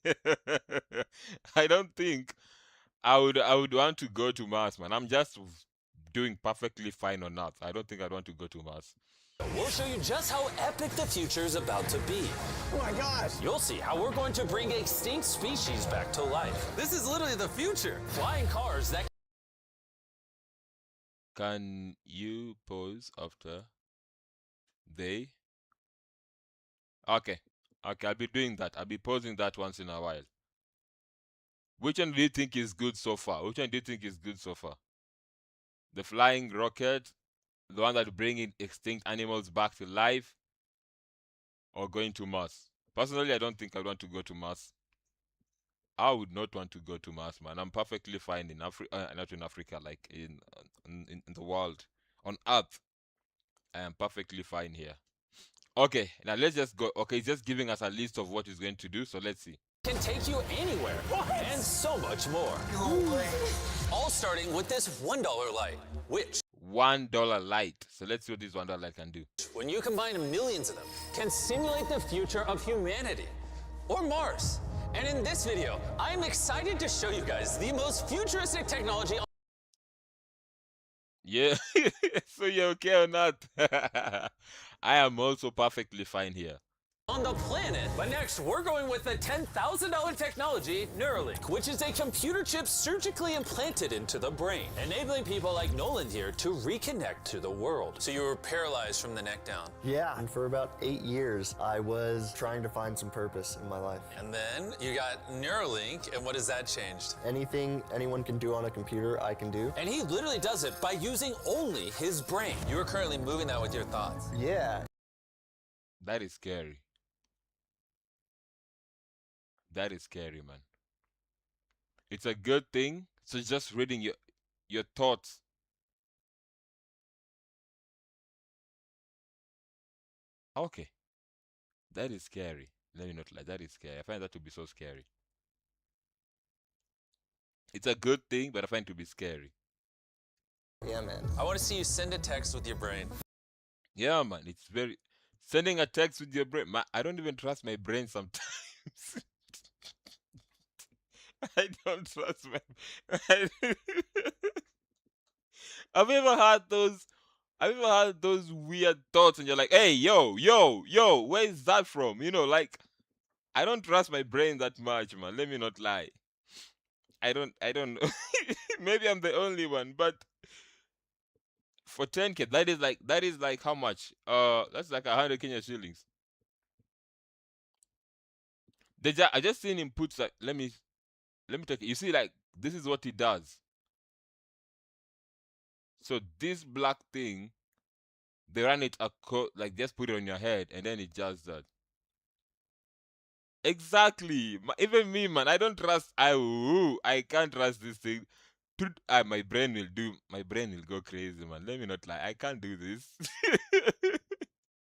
I don't think I would want to go to Mars, man. I'm just doing perfectly fine on Earth. I don't think I'd want to go to Mars. we'll show you just how epic the future is about to be. Oh my gosh! You'll see how we're going to bring extinct species back to life. This is literally the future. Flying cars that... Can you pause after they? Okay, I'll be doing that. I'll be pausing that once in a while. Which one do you think is good so far? The flying rocket, the one that bringing extinct animals back to life, or going to Mars? Personally, I don't think I want to go to Mars. I would not want to go to Mars, man. I'm perfectly fine in Africa, not in Africa, like in the world, on Earth. I am perfectly fine here. Okay, now let's just go. Okay, it's just giving us a list of what it's going to do, so let's see. Can take you anywhere, and so much more. All starting with this $1 light, which $1 light. So let's see what this $1 light can do. when you combine millions of them, can simulate the future of humanity or Mars. And in this video, I'm excited to show you guys the most futuristic technology. Yeah, so you're okay or not? I am also perfectly fine here. On the planet. But next, we're going with the $10,000 technology, Neuralink, which is a computer chip surgically implanted into the brain, enabling people like Nolan here to reconnect to the world. So you were paralyzed from the neck down. Yeah, and for about 8 years, I was trying to find some purpose in my life. And then you got Neuralink, and what has that changed? Anything anyone can do on a computer, I can do. And he literally does it by using only his brain. You are currently moving that with your thoughts. Yeah. That is scary. That is scary, man. It's a good thing. So just reading your thoughts. Okay. That is scary. Let me not lie. That is scary. I find that to be so scary. It's a good thing, but I find it to be scary. Yeah, man. I want to see you send a text with your brain. Yeah, man. It's very... Sending a text with your brain. I don't even trust my brain sometimes. I don't trust my... Have you ever had those weird thoughts and you're like, hey, yo, where is that from? You know, like, I don't trust my brain that much, man. Let me not lie. I don't know. Maybe I'm the only one, but for 10K, that is like how much? That's like 100 Kenya shillings. I just seen him put like, let me take it. You see, like, this is what he does. So this black thing, they run it like just put it on your head and then it does that. Exactly. Even me, man, I don't trust. I can't trust this thing. My brain will go crazy, man. Let me not lie. I can't do this.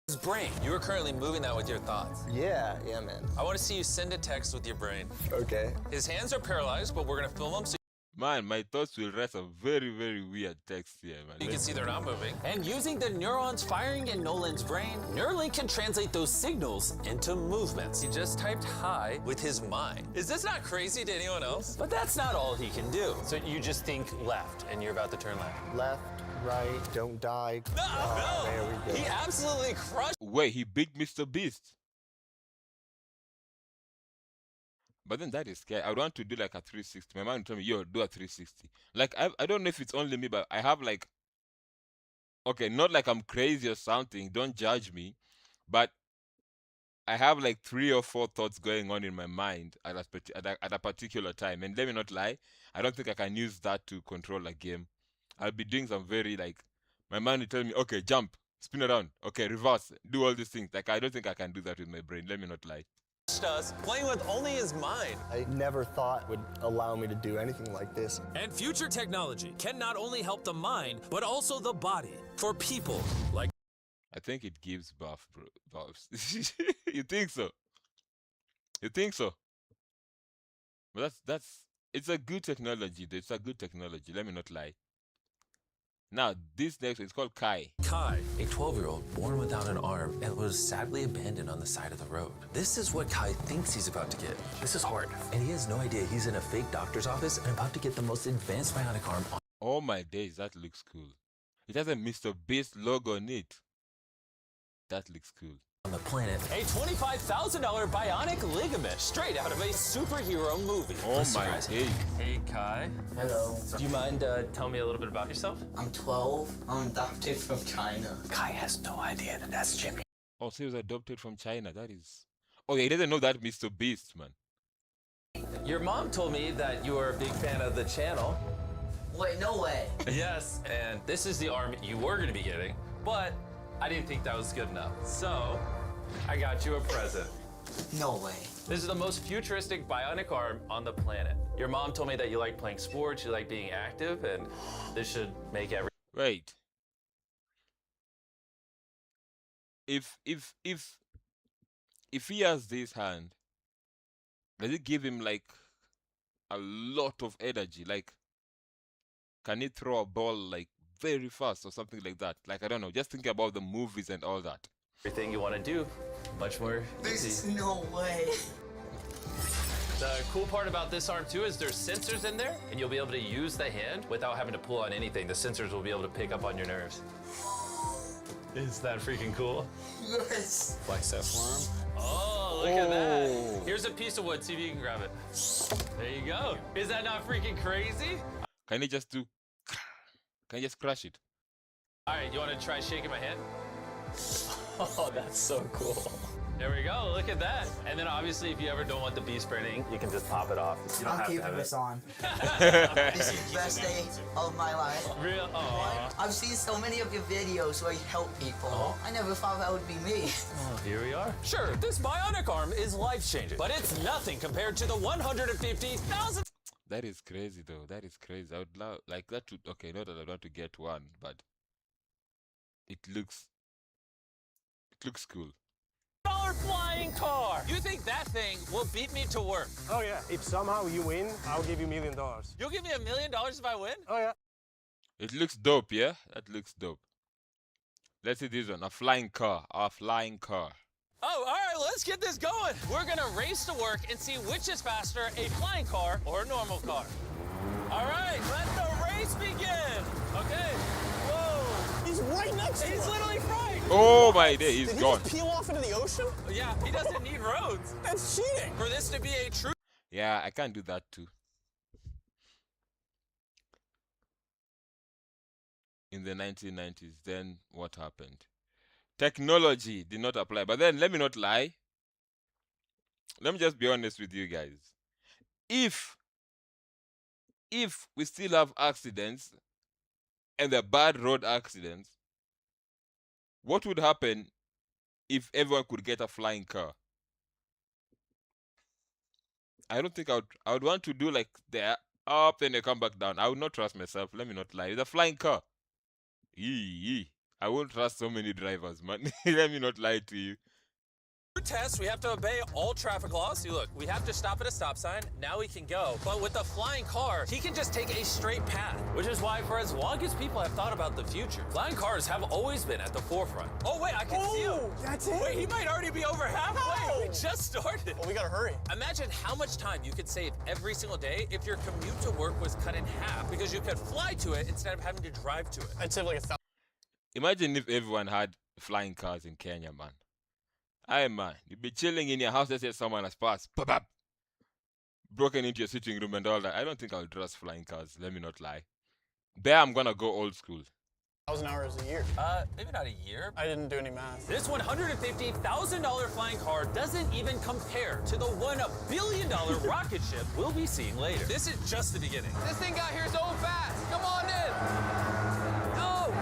His brain. You are currently moving that with your thoughts. Yeah, man. I want to see you send a text with your brain. Okay. His hands are paralyzed, but we're going to film them so man, my thoughts will write some very, very weird text here, man. you can see they're not moving. And using the neurons firing in Nolan's brain, Neuralink can translate those signals into movements. He just typed hi with his mind. Is this not crazy to anyone else? But that's not all he can do. So you just think left, and you're about to turn left. Left, right, don't die. No! There we go. He absolutely crushed. Wait, he beat Mr. Beast. But then that is scary. I would want to do like a 360. My man told me, yo, do a 360. Like, I don't know if it's only me, but I have like okay, not like I'm crazy or something. Don't judge me, but I have like 3 or 4 thoughts going on in my mind at a particular time. And let me not lie, I don't think I can use that to control a game. I'll be doing some very like, my mind will tell me, okay, jump, spin around, okay, reverse, do all these things. Like, I don't think I can do that with my brain. Let me not lie. Us playing with only his mind. I never thought would allow me to do anything like this. And future technology can not only help the mind, but also the body for people like. I think it gives buffs. You think so? You think so? But it's a good technology. It's a good technology. Let me not lie. Now, this next one is called Kai. Kai, a 12-year-old born without an arm and was sadly abandoned on the side of the road. This is what Kai thinks he's about to get. This is hard. And he has no idea he's in a fake doctor's office and about to get the most advanced bionic arm on. Oh my days, that looks cool. It has a Mr. Beast logo on it. That looks cool. On the planet. A $25,000 bionic ligament straight out of a superhero movie. Oh my days. Hey, Kai. Hello. Do you mind telling me a little bit about yourself? I'm 12. I'm adopted from China. Kai has no idea that that's Jimmy. Oh, so he was adopted from China. That is... Oh, yeah, he doesn't know that Mr. Beast, man. Your mom told me that you are a big fan of the channel. Wait, no way. Yes, and this is the arm you were going to be getting, but I didn't think that was good enough. So, I got you a present. No way. This is the most futuristic bionic arm on the planet. Your mom told me that you like playing sports, you like being active, and this should make every... Wait. If he has this hand, does it give him like a lot of energy? Like, can he throw a ball like very fast or something like that? Like, I don't know. Just think about the movies and all that. Everything you want to do, much more easy. No way. The cool part about this arm too is there's sensors in there, and you'll be able to use the hand without having to pull on anything. The sensors will be able to pick up on your nerves. Is that freaking cool? Yes. Flex that forearm. Oh, look at that. Here's a piece of wood. See if you can grab it. There you go. Is that not freaking crazy? Can you just do... Can you just crush it? All right, you want to try shaking my hand? Oh, that's so cool. There we go. Look at that. And then obviously, if you ever don't want the beast burning, you can just pop it off. You don't I'm have to keeping have this it. on. This is the best day of my life. Real? Oh. I've seen so many of your videos where you help people. I never thought that would be me. Oh, here we are. Sure, this bionic arm is life-changing, but it's nothing compared to the 150,000. That is crazy, though. That is crazy. I would love like that to... Okay, not that I want to get one, but it looks cool. Flying car. You think that thing will beat me to work? Oh yeah. If somehow you win, I'll give you $1 million. You'll give me $1 million if I win? Oh yeah. It looks dope, yeah? That looks dope. Let's see this one. A flying car. A flying car. Oh, all right, let's get this going. We're gonna race to work and see which is faster, a flying car or a normal car. All right, let the race begin. Okay. Whoa. He's right next to us. He's literally right. Oh my day, he's Did gone. He just peel off into the ocean? Yeah, he doesn't need roads. That's cheating. For this to be a true... Yeah, I can't do that too. In the 1990s, then what happened? Technology did not apply. But then, let me not lie. Let me just be honest with you guys. If we still have accidents, and they're bad road accidents, what would happen if everyone could get a flying car? I don't think I would want to do like they're up and they come back down. I would not trust myself. Let me not lie. It's a flying car. I won't trust so many drivers, man. Let me not lie to you. Test, we have to obey all traffic laws. See, look, we have to stop at a stop sign. Now we can go. But with the flying car, he can just take a straight path. Which is why for as long as people have thought about the future, flying cars have always been at the forefront. Oh, wait, I can see him. That's it. Wait, he might already be over halfway. We just started. Well, we gotta hurry. Imagine how much time you could save every single day if your commute to work was cut in half because you could fly to it instead of having to drive to it. I'd save like 1,000. Imagine if everyone had flying cars in Kenya, man. Aye, man. You'd be chilling in your house, let's say someone has passed. Bap, broken into your sitting room and all that. I don't think I'll trust flying cars, let me not lie. There, I'm gonna go old school. 1,000 hours a year. Maybe not a year. I didn't do any math. This $150,000 flying car doesn't even compare to the $1 billion rocket ship we'll be seeing later. This is just the beginning. This thing got here so fast. Come on in. Oh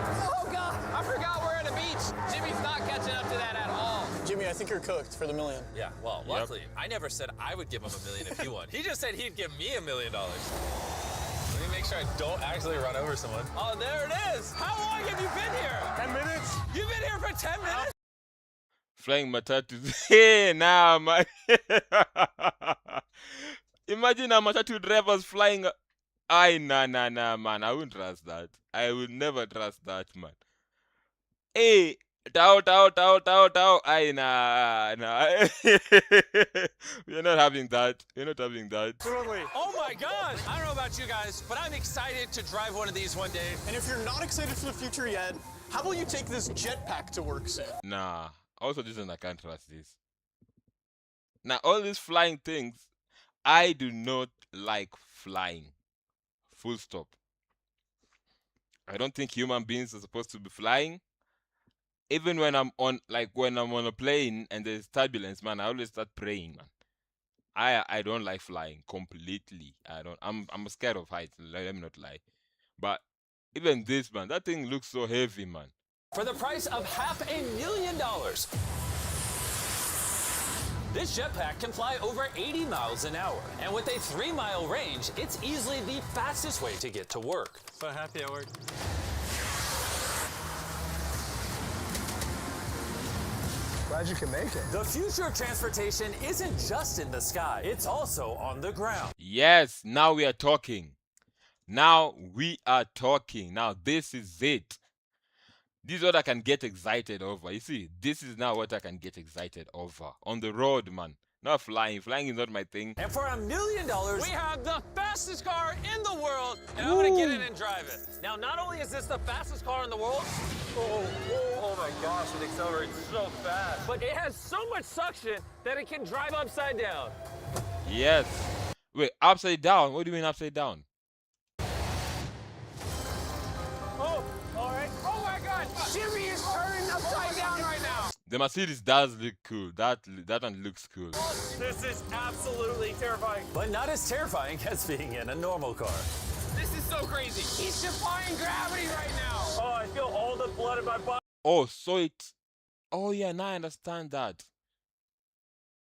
God. I forgot we're at a beach. Jimmy's not catching up to that at all. Jimmy, I think you're cooked for the million. Yeah, well, luckily, I never said I would give him $1 million if he won. He just said he'd give me $1 million. Let me make sure I don't actually run over someone. Oh, there it is. How long have you been here? 10 minutes. You've been here for 10 minutes? Flying matatus. Hey, nah, man. Imagine a matatu drivers flying. Nah, man. I wouldn't trust that. I would never trust that, man. Hey, Tao. Aye, nah. We're not having that. We're not having that. Absolutely. Oh my God! I don't know about you guys, but I'm excited to drive one of these one day. And if you're not excited for the future yet, how about you take this jetpack to work soon? Nah. Also, this one I can't trust this. Now, all these flying things, I do not like flying. Full stop. I don't think human beings are supposed to be flying. Even when I'm on, when I'm on a plane and there's turbulence, man, I always start praying, man. I don't like flying completely. I'm scared of heights. Let me not lie. But even this, man, that thing looks so heavy, man. For the price of $500,000, this jetpack can fly over 80 miles an hour. And with a 3-mile range, it's easily the fastest way to get to work. So happy at work. Glad you can make it. The future of transportation isn't just in the sky, it's also on the ground. Yes, now we are talking. Now this is it. This is what I can get excited over. You see, this is now what I can get excited over. On the road, man. Not flying. Flying is not my thing. And for $1 million, we have the fastest car in the world, and I'm gonna get in and drive it. Now, not only is this the fastest car in the world, oh my gosh, it accelerates so fast, but it has so much suction that it can drive upside down. Yes. Wait, upside down? What do you mean upside down? Oh, all right. Oh my God, Jimmy is turning upside down right now. The Mercedes does look cool. That one looks cool. This is absolutely terrifying. But not as terrifying as being in a normal car. This is so crazy. He's defying gravity right now. Oh, I feel all the blood in my body. Oh, so oh yeah, now I understand that.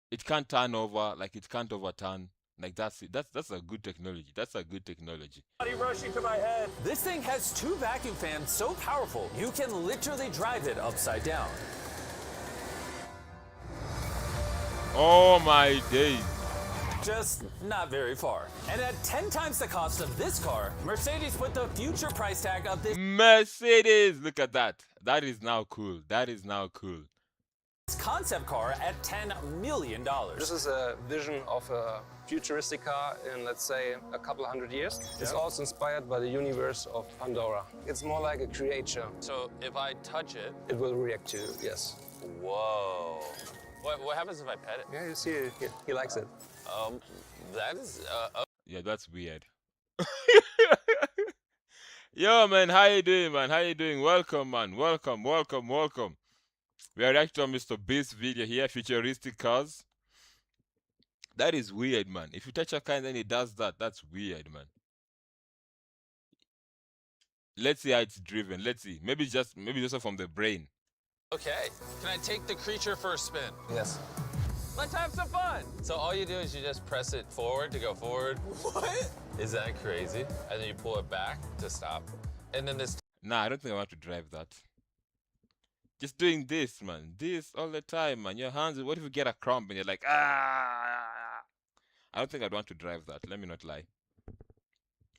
It can't turn over, like it can't overturn. Like that's it. That's a good technology. That's a good technology. Body rushing to my head. This thing has 2 vacuum fans so powerful, you can literally drive it upside down. Oh my days. Just not very far. And at 10 times the cost of this car, Mercedes put the future price tag of this Mercedes. Look at that. That is now cool. That is now cool. concept car at $10 million. This is a vision of a futuristic car in, let's say, a couple hundred years. Yeah. It's also inspired by the universe of Pandora. It's more like a creature. So if I touch it, it will react to you, yes. Whoa. What happens if I pet it? Yeah, you see, he likes it. That is... Yeah, that's weird. Yo, man, how you doing, man? How you doing? Welcome, man. Welcome. We are reacting to Mr. Beast's video here, futuristic cars. That is weird, man. If you touch a car and then it does that, that's weird, man. Let's see how it's driven. Let's see. Maybe just from the brain. Okay. Can I take the creature for a spin? Yes. Let's have some fun. So all you do is you just press it forward to go forward. What? Is that crazy? And then you pull it back to stop. And then this... Nah, I don't think I want to drive that. Just doing this, man. This all the time, man. Your hands, what if you get a cramp and you're like, ah? I don't think I'd want to drive that. Let me not lie.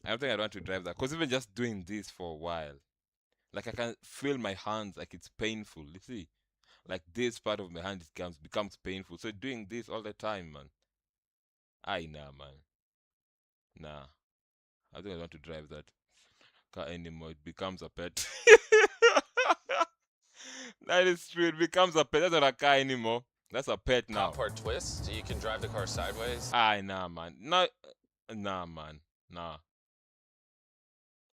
I don't think I'd want to drive that. Because even just doing this for a while, like I can feel my hands like it's painful. You see? Like this part of my hand becomes painful. So doing this all the time, man. Nah, man. Nah. I don't think I want to drive that car anymore. It becomes a pet. That is true. It becomes a pet. That's not a car anymore. That's a pet now. Part twist, so you can drive the car sideways. Nah, man. Nah, man. Nah.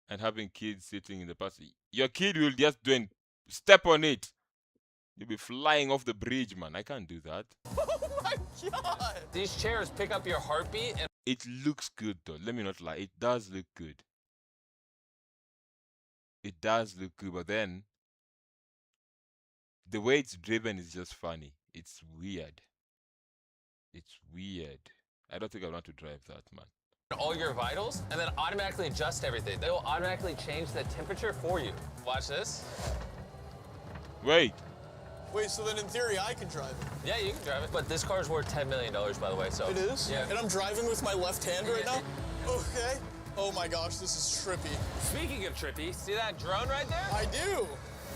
and having kids sitting in the passenger. Your kid will just step on it. You'll be flying off the bridge, man. I can't do that. Oh my God! These chairs pick up your heartbeat and It looks good though. Let me not lie. It does look good. It does look good, but then the way it's driven is just funny. It's weird. It's weird. I don't think I want to drive that, man. all your vitals, and then automatically adjust everything. They will automatically change the temperature for you. Watch this. Wait. Wait, so then in theory I can drive it? Yeah, you can drive it. But this car's worth $10 million, by the way, so. It is? Yeah. And I'm driving with my left hand right now? Okay. Oh my gosh, this is trippy. Speaking of trippy, see that drone right there? I do.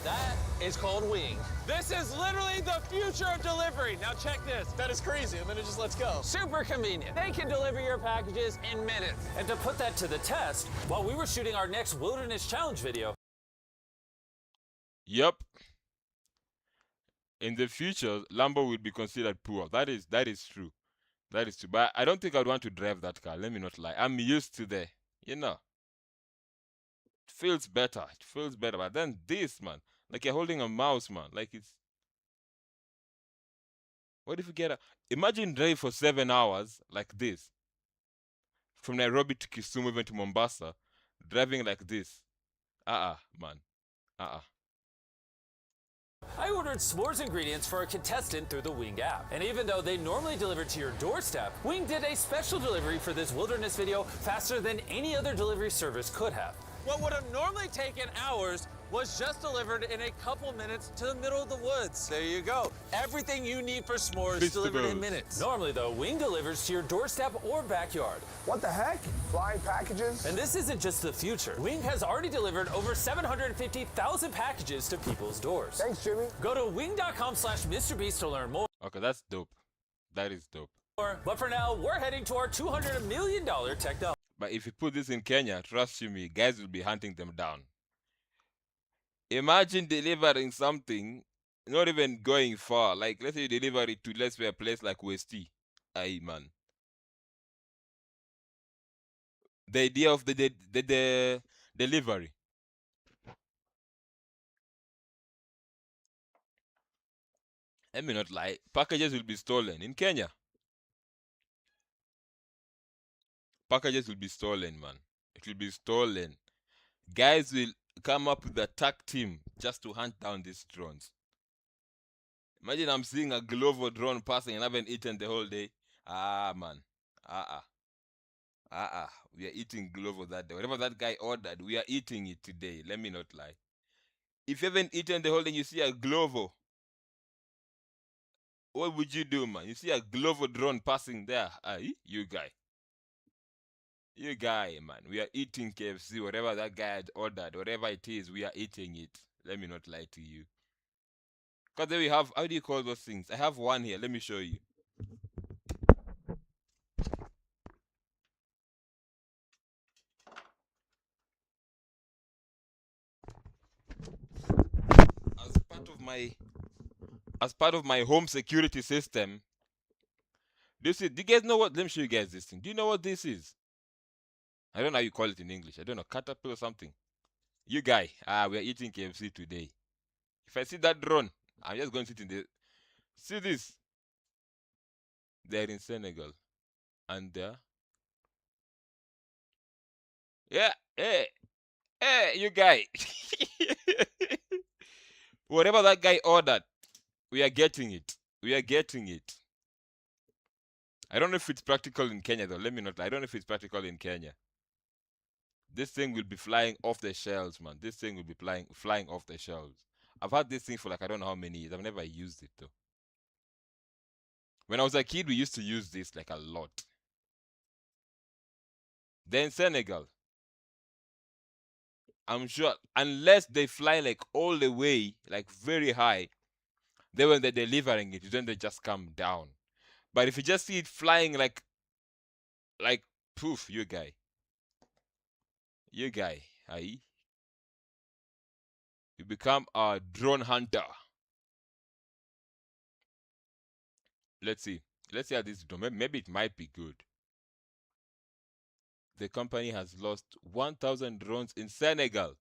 That is called Wing. This is literally the future of delivery. Now check this. That is crazy, and then it just lets go. Super convenient. They can deliver your packages in minutes. And to put that to the test, while we were shooting our next Wilderness Challenge video. Yep. In the future, Lambo will be considered poor. That is true. That is true. But I don't think I'd want to drive that car. Let me not lie. I'm used to the, you know. It feels better. It feels better. But then this, man, like you're holding a mouse, man. Like it's. What if you get a? Imagine drive for 7 hours like this. From Nairobi to Kisumu, even to Mombasa, driving like this. Man. I ordered s'mores ingredients for a contestant through the Wing app. And even though they normally deliver to your doorstep, Wing did a special delivery for this wilderness video faster than any other delivery service could have. What would have normally taken hours was just delivered in a couple minutes to the middle of the woods. There you go. Everything you need for s'mores delivered in minutes. Normally, though, Wing delivers to your doorstep or backyard. What the heck? Flying packages? And this isn't just the future. Wing has already delivered over 750,000 packages to people's doors. Thanks, Jimmy. Go to wing.com/MrBeast to learn more. Okay, that's dope. That is dope. But for now, we're heading to our $200 million technology. But if you put this in Kenya, trust you me, guys will be hunting them down. Imagine delivering something, not even going far. Like, let's say you deliver it to, let's say, a place like Westie. Aye, man. The idea of the delivery. Let me not lie. Packages will be stolen in Kenya. Packages will be stolen, man. It will be stolen. Guys will come up with a attack team just to hunt down these drones. Imagine I'm seeing a Glovo drone passing and I haven't eaten the whole day. Man. We are eating Glovo that day. Whatever that guy ordered, we are eating it today. Let me not lie. If you haven't eaten the whole day, you see a Glovo. What would you do, man? You see a Glovo drone passing there. Aye, you guy. You guy, man. We are eating KFC. Whatever that guy had ordered, whatever it is, we are eating it. Let me not lie to you. Because then we have, how do you call those things? I have one here. Let me show you. As part of my home security system, do you guys know what? Let me show you guys this thing. Do you know what this is? I don't know how you call it in English. I don't know, caterpillar or something. You guy, we are eating KFC today. If I see that drone, I'm just going to sit in the. See this? They're in Senegal, and yeah, hey, you guy. Whatever that guy ordered, we are getting it. We are getting it. I don't know if it's practical in Kenya though. Let me not. I don't know if it's practical in Kenya. This thing will be flying off the shelves, man. This thing will be flying off the shelves. I've had this thing for like I don't know how many years. I've never used it though. When I was a kid, we used to use this like a lot. Then Senegal. I'm sure, unless they fly like all the way, like very high, then when they're delivering it, then they just come down. But if you just see it flying like poof, you guy. You guy, aye. You become a drone hunter. Let's see. Let's see how this is. Maybe it might be good. the company has lost 1,000 drones in Senegal.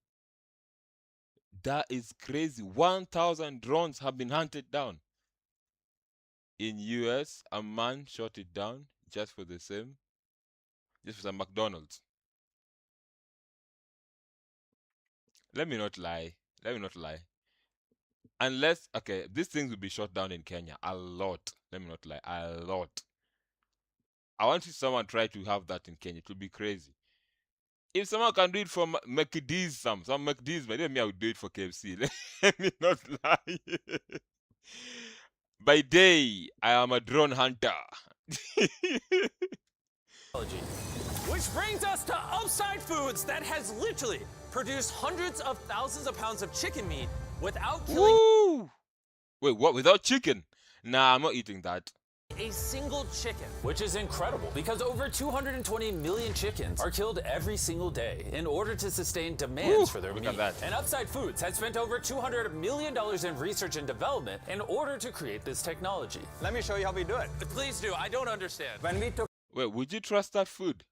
That is crazy. 1,000 drones have been hunted down. In US, a man shot it down just for some McDonald's. Let me not lie. Unless, okay, these things will be shot down in Kenya a lot. Let me not lie, a lot. I want to see someone try to have that in Kenya. It will be crazy. If someone can do it for McD's, some McD's, maybe I would do it for KFC. Let me not lie. By day, I am a drone hunter. Which brings us to Upside Foods that has literally produced hundreds of thousands of pounds of chicken meat without killing Wait, what? Without chicken? Nah, I'm not eating that. a single chicken, which is incredible because over 220 million chickens are killed every single day in order to sustain demands for their meat. And Upside Foods has spent over $200 million in research and development in order to create this technology. Let me show you how we do it. Please do. I don't understand. When we took Wait, would you trust that food?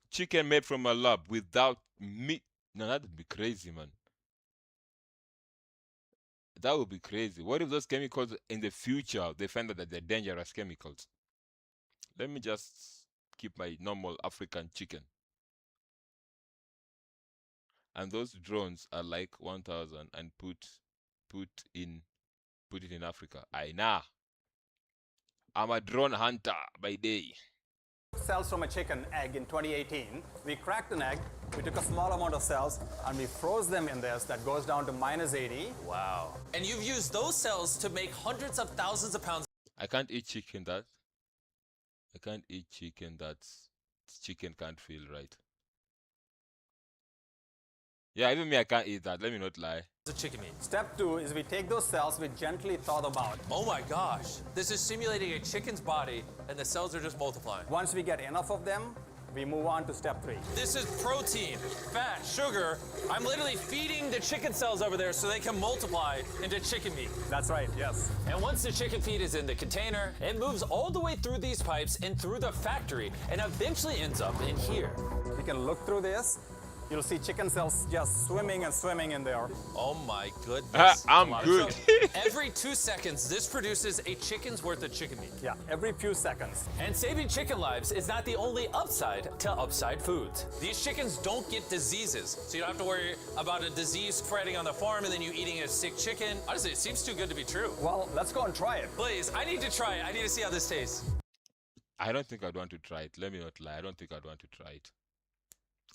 Chicken made from a lab without meat? No, that'd be crazy, man. That would be crazy. What if those chemicals in the future, they find that they're dangerous chemicals? Let me just keep my normal African chicken. And those drones are like 1,000 and put it in Africa. I'm a drone hunter by day. cells from a chicken egg in 2018. We cracked an egg, we took a small amount of cells, and we froze them in this that goes down to -80. Wow. And you've used those cells to make hundreds of thousands of pounds. I can't eat chicken that. I can't eat chicken that's chicken can't feel right. Yeah, even me, I can't eat that. Let me not lie. The chicken meat. Step 2 is we take those cells, we gently thaw them out. Oh my gosh. This is simulating a chicken's body and the cells are just multiplying. Once we get enough of them, we move on to step 3. This is protein, fat, sugar. I'm literally feeding the chicken cells over there so they can multiply into chicken meat. That's right, yes. And once the chicken feed is in the container, it moves all the way through these pipes and through the factory and eventually ends up in here. You can look through this. You'll see chicken cells just swimming and swimming in there. Oh my goodness. I'm good. Every 2 seconds, this produces a chicken's worth of chicken meat. Yeah, every few seconds. And saving chicken lives is not the only upside to Upside Foods. These chickens don't get diseases, so you don't have to worry about a disease spreading on the farm and then you eating a sick chicken. Honestly, it seems too good to be true. Well, let's go and try it. Please, I need to try it. I need to see how this tastes. I don't think I'd want to try it. Let me not lie. I don't think I'd want to try it.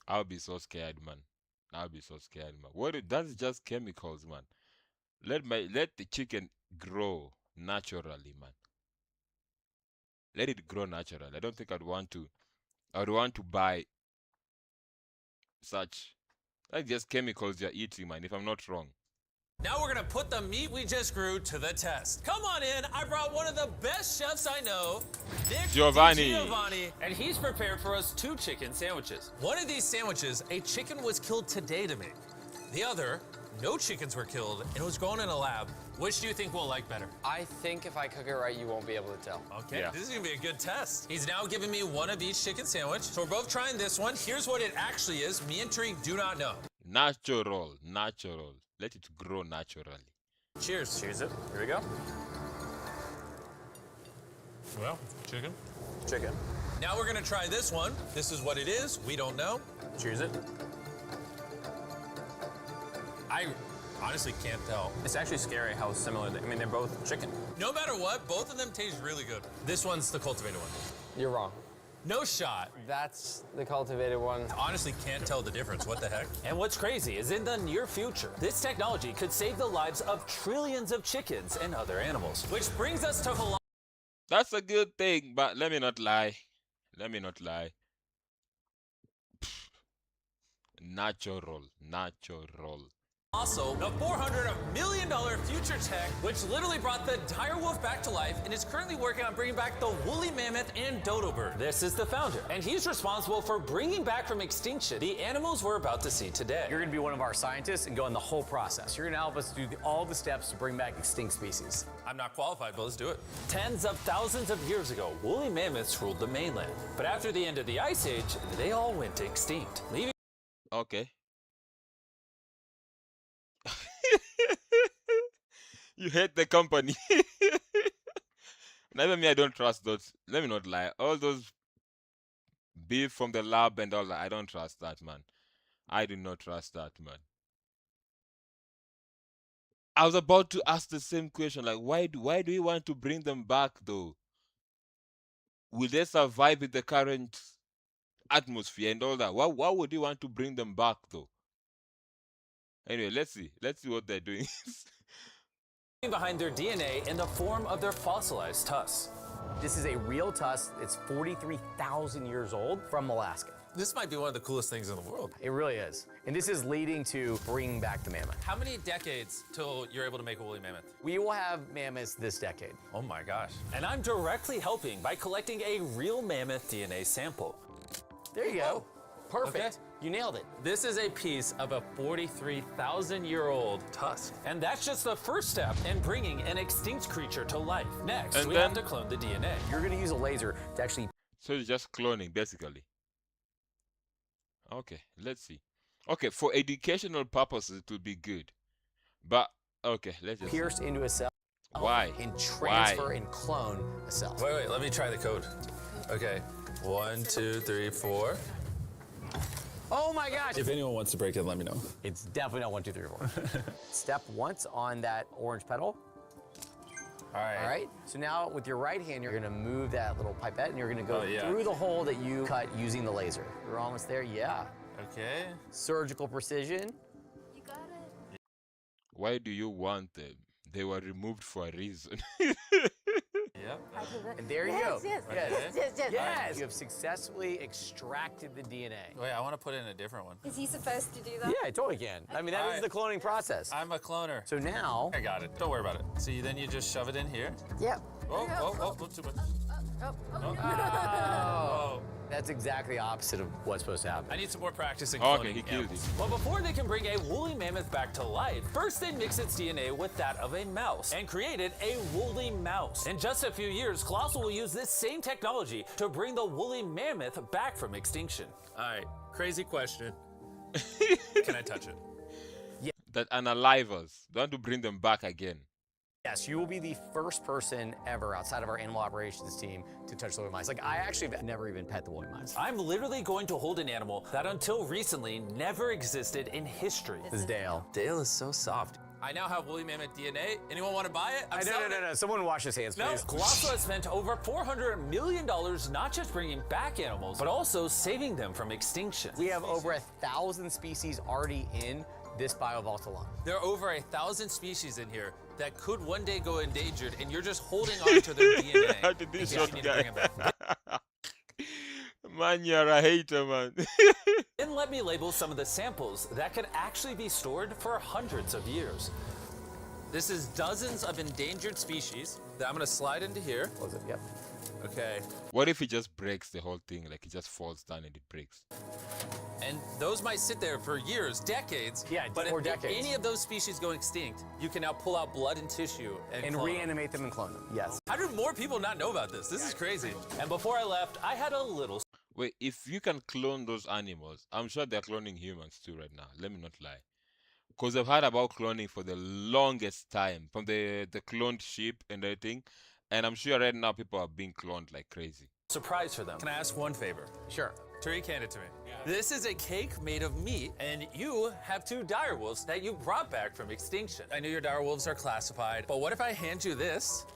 I'll be so scared, man. I'll be so scared, man. That's just chemicals, man. Let the chicken grow naturally, man. Let it grow naturally. I don't think I'd want to buy such like just chemicals you're eating, man, if I'm not wrong. Now we're gonna put the meat we just grew to the test. Come on in, I brought one of the best chefs I know, Nick Giovanni, and he's prepared for us 2 chicken sandwiches. One of these sandwiches, a chicken was killed today to make. The other, no chickens were killed and it was grown in a lab. Which do you think we'll like better? I think if I cook it right, you won't be able to tell. Okay, This is gonna be a good test. He's now giving me one of each chicken sandwich. So we're both trying this one. Here's what it actually is. Me and Tariq do not know. Natural. Let it grow naturally. Cheers. Cheers it. Here we go. Well, chicken. Chicken. Now we're gonna try this one. This is what it is. We don't know. Cheers it. I honestly can't tell. It's actually scary how similar I mean, they're both chicken. No matter what, both of them taste really good. This one's the cultivated one. You're wrong. No shot. That's the cultivated one. Honestly can't tell the difference. What the heck? And what's crazy is in the near future, this technology could save the lives of trillions of chickens and other animals. Which brings us to That's a good thing, but let me not lie. Natural. Also, the $400 million future tech, which literally brought the dire wolf back to life and is currently working on bringing back the woolly mammoth and dodo bird. This is the founder, and he's responsible for bringing back from extinction the animals we're about to see today. You're going to be one of our scientists and go in the whole process. You're going to help us do all the steps to bring back extinct species. I'm not qualified, but let's do it. Tens of thousands of years ago, woolly mammoths ruled the mainland. But after the end of the Ice Age, they all went extinct, leaving... Okay. You hate the company. Never me, I don't trust those. Let me not lie. All those beef from the lab and all that, I don't trust that, man. I do not trust that, man. I was about to ask the same question, like, why do we want to bring them back, though? Will they survive in the current atmosphere and all that? Why would you want to bring them back, though? Anyway, let's see what they're doing. behind their DNA in the form of their fossilized tusks. This is a real tusk. It's 43,000 years old from Alaska. This might be one of the coolest things in the world. It really is. And this is leading to bringing back the mammoth. How many decades till you're able to make a woolly mammoth? We will have mammoths this decade. Oh my gosh. And I'm directly helping by collecting a real mammoth DNA sample. There you go. Perfect. Okay. You nailed it. This is a piece of a 43,000-year-old tusk. And that's just the first step in bringing an extinct creature to life. Next, we have to clone the DNA. You're going to use a laser to actually... So it's just cloning, basically. Okay, let's see. Okay, for educational purposes, it will be good. But, okay, let's just... Pierce into a cell. Why? And transfer and clone a cell. Wait, let me try the code. Okay, 1, 2, 3, 4. Oh my gosh! If anyone wants to break it, let me know. It's definitely not 1, 2, 3, 4. Step once on that orange petal. All right. All right. So now with your right hand, you're going to move that little pipette and you're going to go through the hole that you cut using the laser. You're almost there. Yeah. Okay. Surgical precision. You got it. Why do you want them? They were removed for a reason. Yep. And there you go. Yes. Yes. You have successfully extracted the DNA. Wait, I want to put in a different one. Is he supposed to do that? Yeah, I totally can. I mean, that is the cloning process. I'm a cloner. So now... I got it. Don't worry about it. See, then you just shove it in here. Yep. Oh, too much. Oh. That's exactly opposite of what's supposed to happen. I need some more practice in cloning animals. Well, before they can bring a woolly mammoth back to life, first they mix its DNA with that of a mouse and created a woolly mouse. In just a few years, Colossal will use this same technology to bring the woolly mammoth back from extinction. All right, crazy question. Can I touch it? Yeah. That unalivers. Don't want to bring them back again. Yes, you will be the first person ever outside of our animal operations team to touch the woolly mice. Like, I actually have never even pet the woolly mice. I'm literally going to hold an animal that until recently never existed in history. This is Dale. Dale is so soft. I now have woolly mammoth DNA. Anyone want to buy it? No. Someone wash his hands, please. Colossal has spent over $400 million not just bringing back animals, but also saving them from extinction. We have over 1,000 species already in this biovault alone. There are over 1,000 species in here that could one day go endangered, and you're just holding on to their DNA. How did this shot bring guy? it back. Man, you're a hater, man. Then let me label some of the samples that could actually be stored for hundreds of years. This is dozens of endangered species that I'm gonna slide into here. Close it, yep. Okay. What if it just breaks the whole thing? Like it just falls down and it breaks? And those might sit there for years, decades. Yeah, but or if decades. any of those species go extinct, you can now pull out blood and tissue and clone reanimate them and clone them. Yes. How do more people not know about this? This is crazy. And before I left, I had a little... Wait, if you can clone those animals, I'm sure they're cloning humans too right now. Let me not lie. Because I've heard about cloning for the longest time, from the cloned sheep and everything. And I'm sure right now people are being cloned like crazy. Surprise for them. Can I ask one favor? Sure. Tariq, hand it to me. Yeah. This is a cake made of meat, and you have 2 direwolves that you brought back from extinction. I know your direwolves are classified, but what if I hand you this,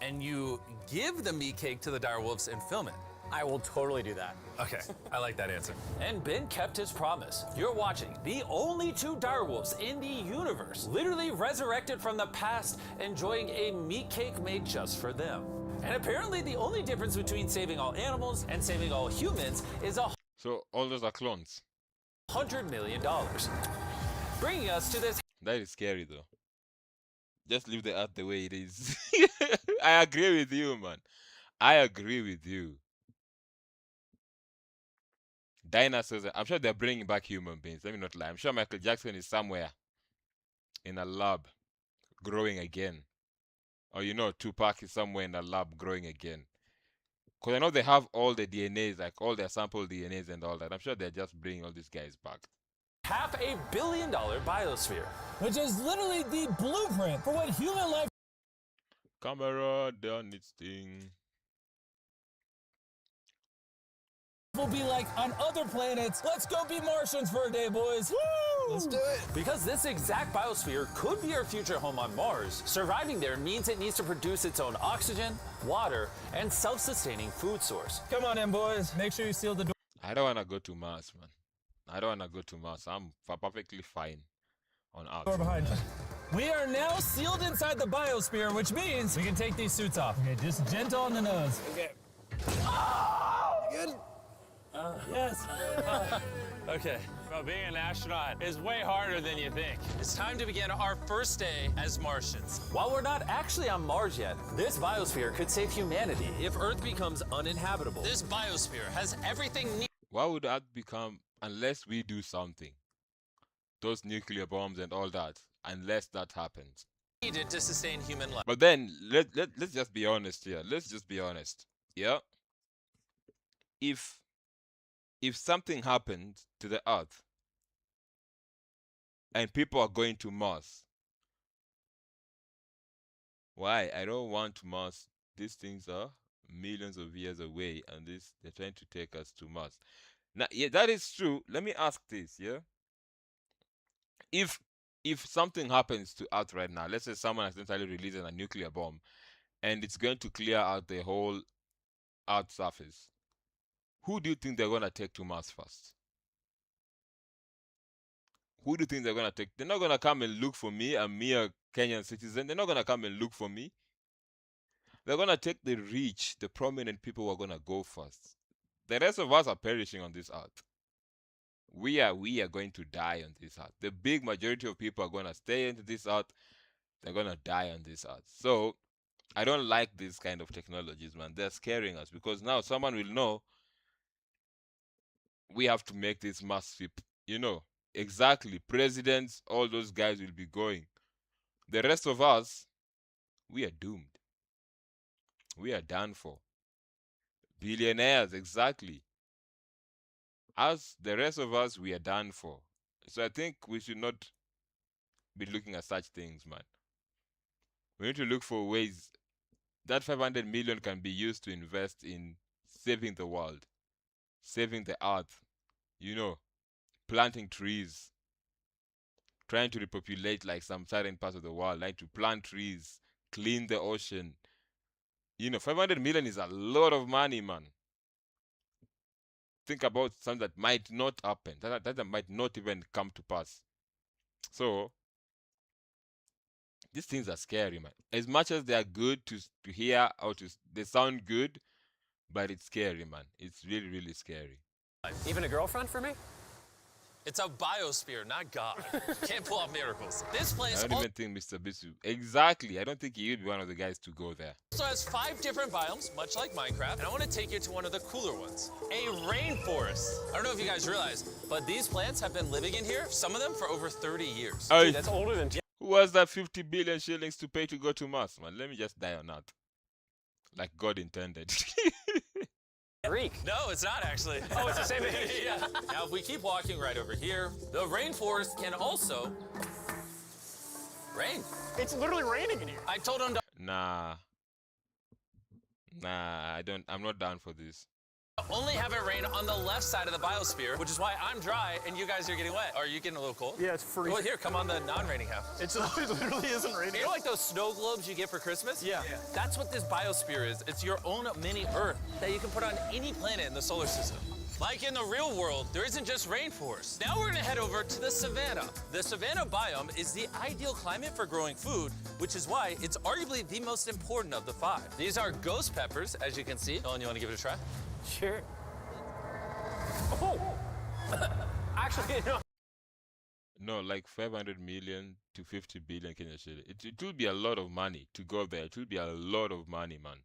and you give the meat cake to the direwolves and film it? I will totally do that. Okay, I like that answer. And Ben kept his promise. You're watching the only 2 direwolves in the universe, literally resurrected from the past, enjoying a meat cake made just for them. And apparently the only difference between saving all animals and saving all humans is So all those are clones? $100 million. bringing us to this. That is scary though. Just leave the earth the way it is. I agree with you, man. I agree with you. Dinosaurs, I'm sure they're bringing back human beings. Let me not lie. I'm sure Michael Jackson is somewhere in a lab growing again. Or you know, Tupac is somewhere in a lab growing again. Because I know they have all the DNAs, like all their sample DNAs and all that. I'm sure they're just bringing all these guys back. $500 million biosphere. Which is literally the blueprint for what human life Camera done its thing. will be like on other planets. Let's go be Martians for a day, boys. Woo! Let's do it. Because this exact biosphere could be our future home on Mars. Surviving there means it needs to produce its own oxygen, water, and self-sustaining food source. Come on in, boys. Make sure you seal the door. I don't want to go to Mars, man. I don't want to go to Mars. I'm perfectly fine on Earth. Behind us. We are now sealed inside the biosphere, which means we can take these suits off. Okay, just gentle on the nose. Okay. Good. Yes. Okay. Bro, being an astronaut is way harder than you think. It's time to begin our first day as Martians. While we're not actually on Mars yet, this biosphere could save humanity if Earth becomes uninhabitable. This biosphere has everything needed. Why would that become, unless we do something? Those nuclear bombs and all that, unless that happens. Needed to sustain human life. But then, let's just be honest here. Let's just be honest. Yeah? If something happened to the Earth and people are going to Mars, why? I don't want Mars. These things are millions of years away, and they're trying to take us to Mars. Now, yeah, that is true. Let me ask this, yeah? If something happens to Earth right now, let's say someone accidentally releases a nuclear bomb, and it's going to clear out the whole Earth's surface, who do you think they're going to take to Mars first? Who do you think they're going to take? They're not going to come and look for me, a mere Kenyan citizen. They're not going to come and look for me. They're going to take the rich, the prominent people who are going to go first. The rest of us are perishing on this earth. We are going to die on this earth. The big majority of people are going to stay into this earth. They're going to die on this earth. So I don't like these kind of technologies, man. They're scaring us because now someone will know we have to make this mass sweep. You know, exactly. Presidents, all those guys will be going. The rest of us, we are doomed. We are done for. Billionaires, exactly. As the rest of us, we are done for. So I think we should not be looking at such things, man. We need to look for ways that 500 million can be used to invest in saving the world, saving the earth, you know, planting trees, trying to repopulate like some certain parts of the world, like to plant trees, clean the ocean. You know, 500 million is a lot of money, man. Think about something that might not happen, that might not even come to pass. So, these things are scary, man. As much as they are good to hear or they sound good, but it's scary, man. It's really, really scary. Even a girlfriend for me? It's a biosphere, not God. Can't pull off miracles. This place I don't even think Mr. Bisu. Exactly. I don't think he would be one of the guys to go there. also has 5 different biomes, much like Minecraft. And I want to take you to one of the cooler ones. A rainforest. I don't know if you guys realize, but these plants have been living in here, some of them for over 30 years. Dude, Dude, that's older than... Who has that 50 billion shillings to pay to go to Mars, man? Let me just die on Earth. Like God intended. Greek. No, it's not actually. Oh, it's the same thing. Yeah. Now, if we keep walking right over here, the rainforest can also rain. It's literally raining in here. I told him to Nah, I'm not down for this. only have it rain on the left side of the biosphere, which is why I'm dry and you guys are getting wet. Are you getting a little cold? Yeah, it's freezing. Well, here, come on the non-raining half. It literally isn't raining. You know like those snow globes you get for Christmas? Yeah. That's what this biosphere is. It's your own mini Earth that you can put on any planet in the solar system. Like in the real world, there isn't just rainforest. Now we're gonna head over to the savanna. The savanna biome is the ideal climate for growing food, which is why it's arguably the most important of the 5. These are ghost peppers, as you can see. Nolan, you wanna give it a try? Sure. Oh! Actually, no. No, like 500 million to 50 billion Kenya shilling. It will be a lot of money to go there. It will be a lot of money, man.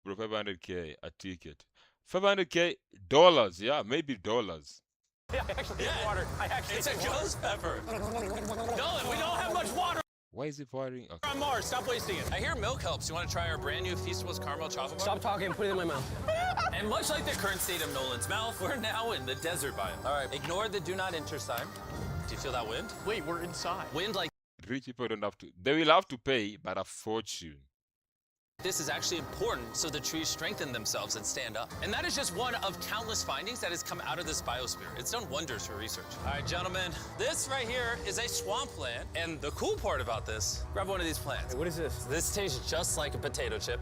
Bro, 500k a ticket. 500k dollars, yeah, maybe dollars. Yeah, actually, water. It's a ghost pepper. Nolan, we don't have much water. Why is it pouring? Okay. On Mars, stop wasting it. I hear milk helps. You want to try our brand new Feastables caramel chocolate bar? Stop talking and put it in my mouth. And much like the current state of Nolan's mouth, we're now in the desert biome. All right, ignore the do not enter sign. Do you feel that wind? Wait, we're inside. Wind like Rich people don't have to. They will have to pay, but a fortune. this is actually important so the trees strengthen themselves and stand up. And that is just one of countless findings that has come out of this biosphere. It's done wonders for research. All right, gentlemen, this right here is a swamp plant. And the cool part about this, grab one of these plants. Hey, what is this? This tastes just like a potato chip.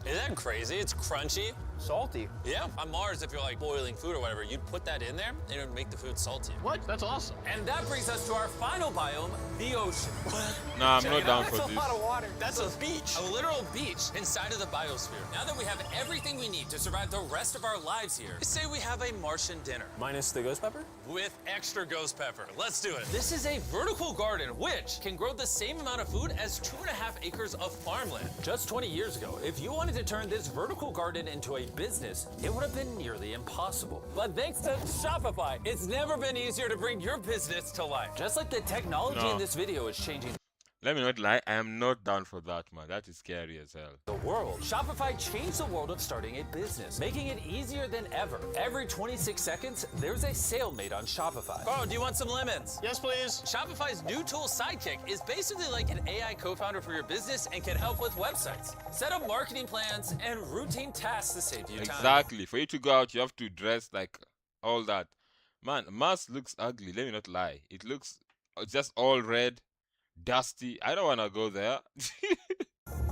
Isn't that crazy? It's crunchy. Salty. Yeah. On Mars, if you're like boiling food or whatever, you'd put that in there and it would make the food salty. What? That's awesome. And that brings us to our final biome, the ocean. Nah, I'm not down for That's this. a lot of water. That's a beach. A literal beach inside of the biosphere. Now that we have everything we need to survive the rest of our lives here, say we have a Martian dinner. Minus the ghost pepper? With extra ghost pepper. Let's do it. This is a vertical garden, which can grow the same amount of food as 2.5 acres of farmland. Just 20 years ago, if you wanted to turn this vertical garden into a business, it would have been nearly impossible. But thanks to Shopify, it's never been easier to bring your business to life. Just like the technology in this video is changing Let me not lie, I am not down for that, man. That is scary as hell. the world. Shopify changed the world of starting a business, making it easier than ever. Every 26 seconds, there's a sale made on Shopify. Oh, do you want some lemons? Yes, please. Shopify's new tool, Sidekick, is basically like an AI co-founder for your business and can help with websites, set up marketing plans, and routine tasks to save you time. Exactly. For you to go out, you have to dress like all that. Man, Mars looks ugly. Let me not lie. It looks just all red, dusty. I don't want to go there.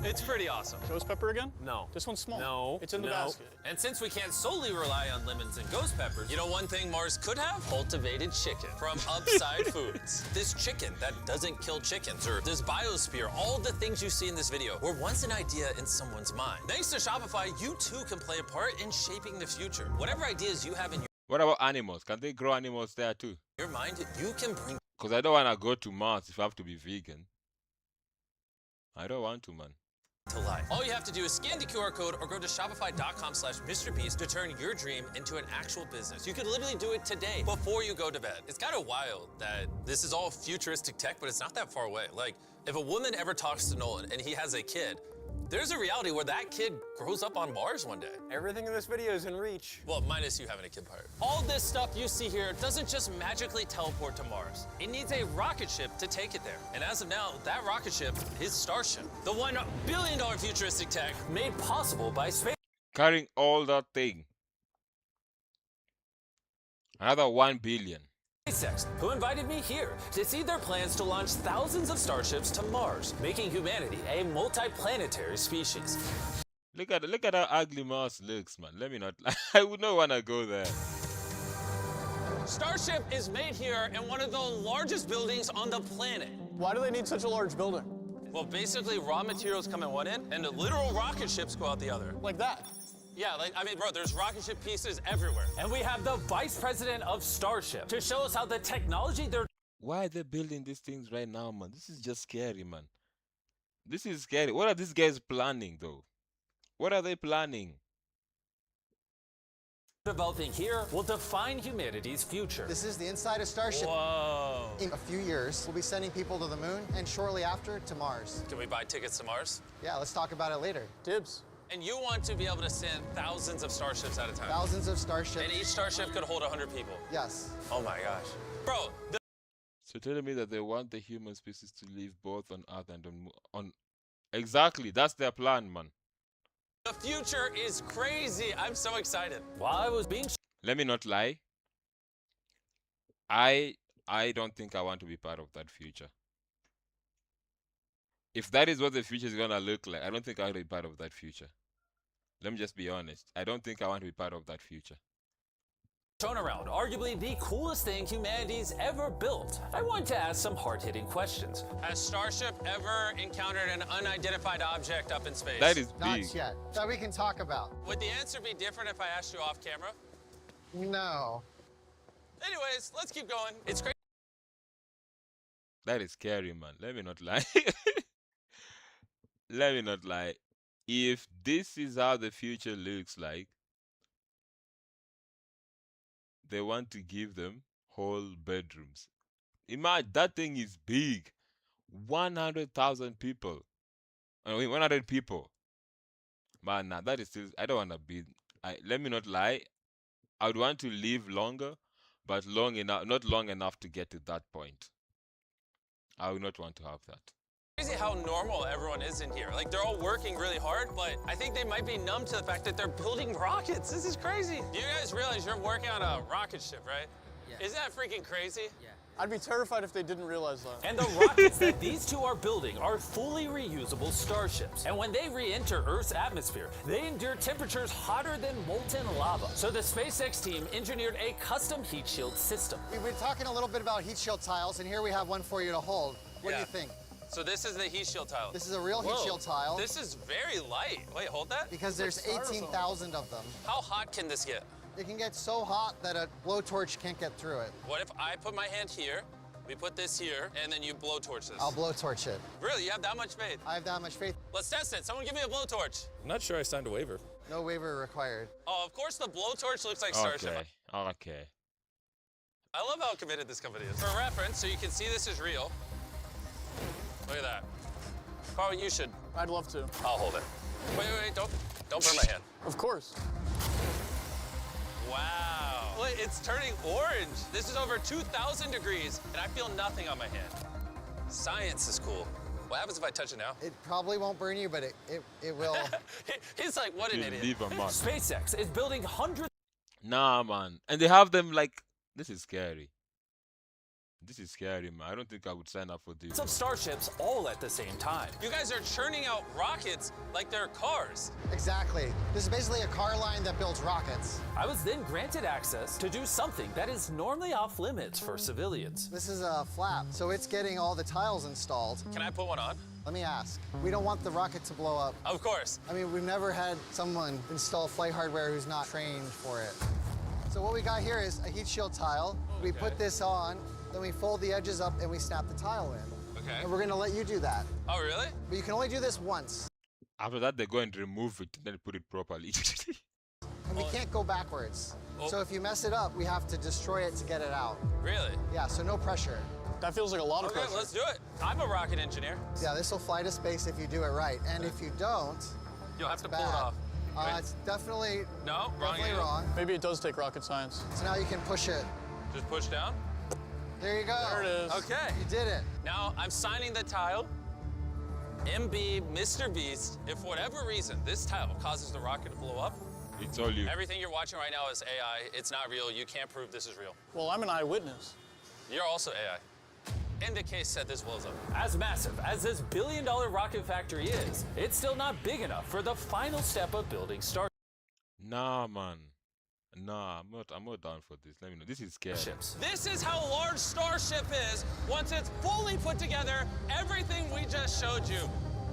It's pretty awesome. Ghost pepper again? No. This one's small. No. It's in the basket. And since we can't solely rely on lemons and ghost peppers, you know one thing Mars could have? Cultivated chicken from Upside Foods. This chicken that doesn't kill chickens, or this biosphere, all the things you see in this video were once an idea in someone's mind. Thanks to Shopify, you too can play a part in shaping the future. Whatever ideas you have in What about animals? Can they grow animals there too? your mind, you can bring Because I don't want to go to Mars if I have to be vegan. I don't want to, man. to life. All you have to do is scan the QR code or go to shopify.com/MrBeast to turn your dream into an actual business. You could literally do it today before you go to bed. It's kind of wild that this is all futuristic tech, but it's not that far away. Like, if a woman ever talks to Nolan and he has a kid, there's a reality where that kid grows up on Mars one day. Everything in this video is in reach. Well, minus you having a kid part. All this stuff you see here doesn't just magically teleport to Mars. It needs a rocket ship to take it there. And as of now, that rocket ship is Starship, the $1 billion futuristic tech made possible by space. Carrying all that thing. Another 1 billion. SpaceX, who invited me here to see their plans to launch thousands of starships to Mars, making humanity a multi-planetary species. Look at how ugly Mars looks, man. Let me not lie. I would not want to go there. Starship is made here in one of the largest buildings on the planet. Why do they need such a large building? Well, basically, raw materials come in one end, and the literal rocket ships go out the other. Like that? Yeah, bro, there's rocket ship pieces everywhere. And we have the vice president of Starship to show us how the technology they're... Why are they building these things right now, man? This is just scary, man. This is scary. What are these guys planning, though? What are they planning? developing here will define humanity's future. This is the inside of Starship. Whoa. In a few years, we'll be sending people to the moon and shortly after to Mars. Can we buy tickets to Mars? Yeah, let's talk about it later. Dibs. And you want to be able to send thousands of starships at a time? Thousands of starships. And each starship could hold 100 people? Yes. Oh my gosh. Bro. So telling me that they want the human species to live both on Earth and on... Exactly, that's their plan, man. The future is crazy. I'm so excited. While I was being... Let me not lie. I don't think I want to be part of that future. If that is what the future is gonna look like, I don't think I want to be part of that future. Let me just be honest. I don't think I want to be part of that future. Turnaround, arguably the coolest thing humanity's ever built. I want to ask some hard-hitting questions. Has Starship ever encountered an unidentified object up in space? That is big. Not yet. That we can talk about. Would the answer be different if I asked you off camera? No. Anyways, let's keep going. It's crazy. That is scary, man. Let me not lie. Let me not lie. If this is how the future looks like, they want to give them whole bedrooms. Imagine, that thing is big. 100,000 people. I mean, 100 people. Man, nah, that is still, I don't want to be, let me not lie. I would want to live longer, but long enough, not long enough to get to that point. I would not want to have that. Crazy how normal everyone is in here. Like, they're all working really hard, but I think they might be numb to the fact that they're building rockets. This is crazy. You guys realize you're working on a rocket ship, right? Yeah. Isn't that freaking crazy? Yeah. I'd be terrified if they didn't realize that. And the rockets that these two are building are fully reusable starships. And when they re-enter Earth's atmosphere, they endure temperatures hotter than molten lava. So the SpaceX team engineered a custom heat shield system. We've been talking a little bit about heat shield tiles, and here we have one for you to hold. What do you think? So this is the heat shield tile. This is a real heat shield tile. This is very light. Wait, hold that. Because there's 18,000 of them. How hot can this get? It can get so hot that a blowtorch can't get through it. What if I put my hand here, we put this here, and then you blowtorch this? I'll blowtorch it. Really? You have that much faith? I have that much faith. Let's test it. Someone give me a blowtorch. I'm not sure I signed a waiver. No waiver required. Oh, of course the blowtorch looks like Starship. Okay. I love how committed this company is. For reference, so you can see this is real. Look at that. Carl, you should. I'd love to. I'll hold it. Wait, don't burn my hand. Of course. Wow. Look, it's turning orange. This is over 2,000 degrees, and I feel nothing on my hand. Science is cool. What happens if I touch it now? It probably won't burn you, but it will. He's like, what an idiot. Leave a mark. SpaceX is building hundreds. Nah, man. And they have them like, this is scary. This is scary, man. I don't think I would sign up for this. Of starships all at the same time. You guys are churning out rockets like they're cars. Exactly. This is basically a car line that builds rockets. I was then granted access to do something that is normally off limits for civilians. This is a flap, so it's getting all the tiles installed. Can I put one on? Let me ask. We don't want the rocket to blow up. Of course. I mean, we've never had someone install flight hardware who's not trained for it. So what we got here is a heat shield tile. Okay. We put this on, then we fold the edges up and we snap the tile in. Okay. And we're gonna let you do that. Oh, really? But you can only do this once. After that, they go and remove it and then put it properly. And we can't go backwards. So if you mess it up, we have to destroy it to get it out. Really? Yeah, so no pressure. That feels like a lot of pressure. Okay, let's do it. I'm a rocket engineer. Yeah, this will fly to space if you do it right. And if you don't, you'll have to bad. pull it off. Right? It's definitely wrong. Maybe it does take rocket science. So now you can push it. Just push down? There you go. There it is. Okay. You did it. Now I'm signing the tile. MB, Mr. Beast, if for whatever reason this tile causes the rocket to blow up, it's all you. Everything you're watching right now is AI. It's not real. You can't prove this is real. Well, I'm an eyewitness. You're also AI. In the case that this blows up. As massive as this billion-dollar rocket factory is, it's still not big enough for the final step of building Starship. Nah, man. Nah, I'm not down for this. Let me know. This is scary. This is how large Starship is once it's fully put together. Everything we just showed you.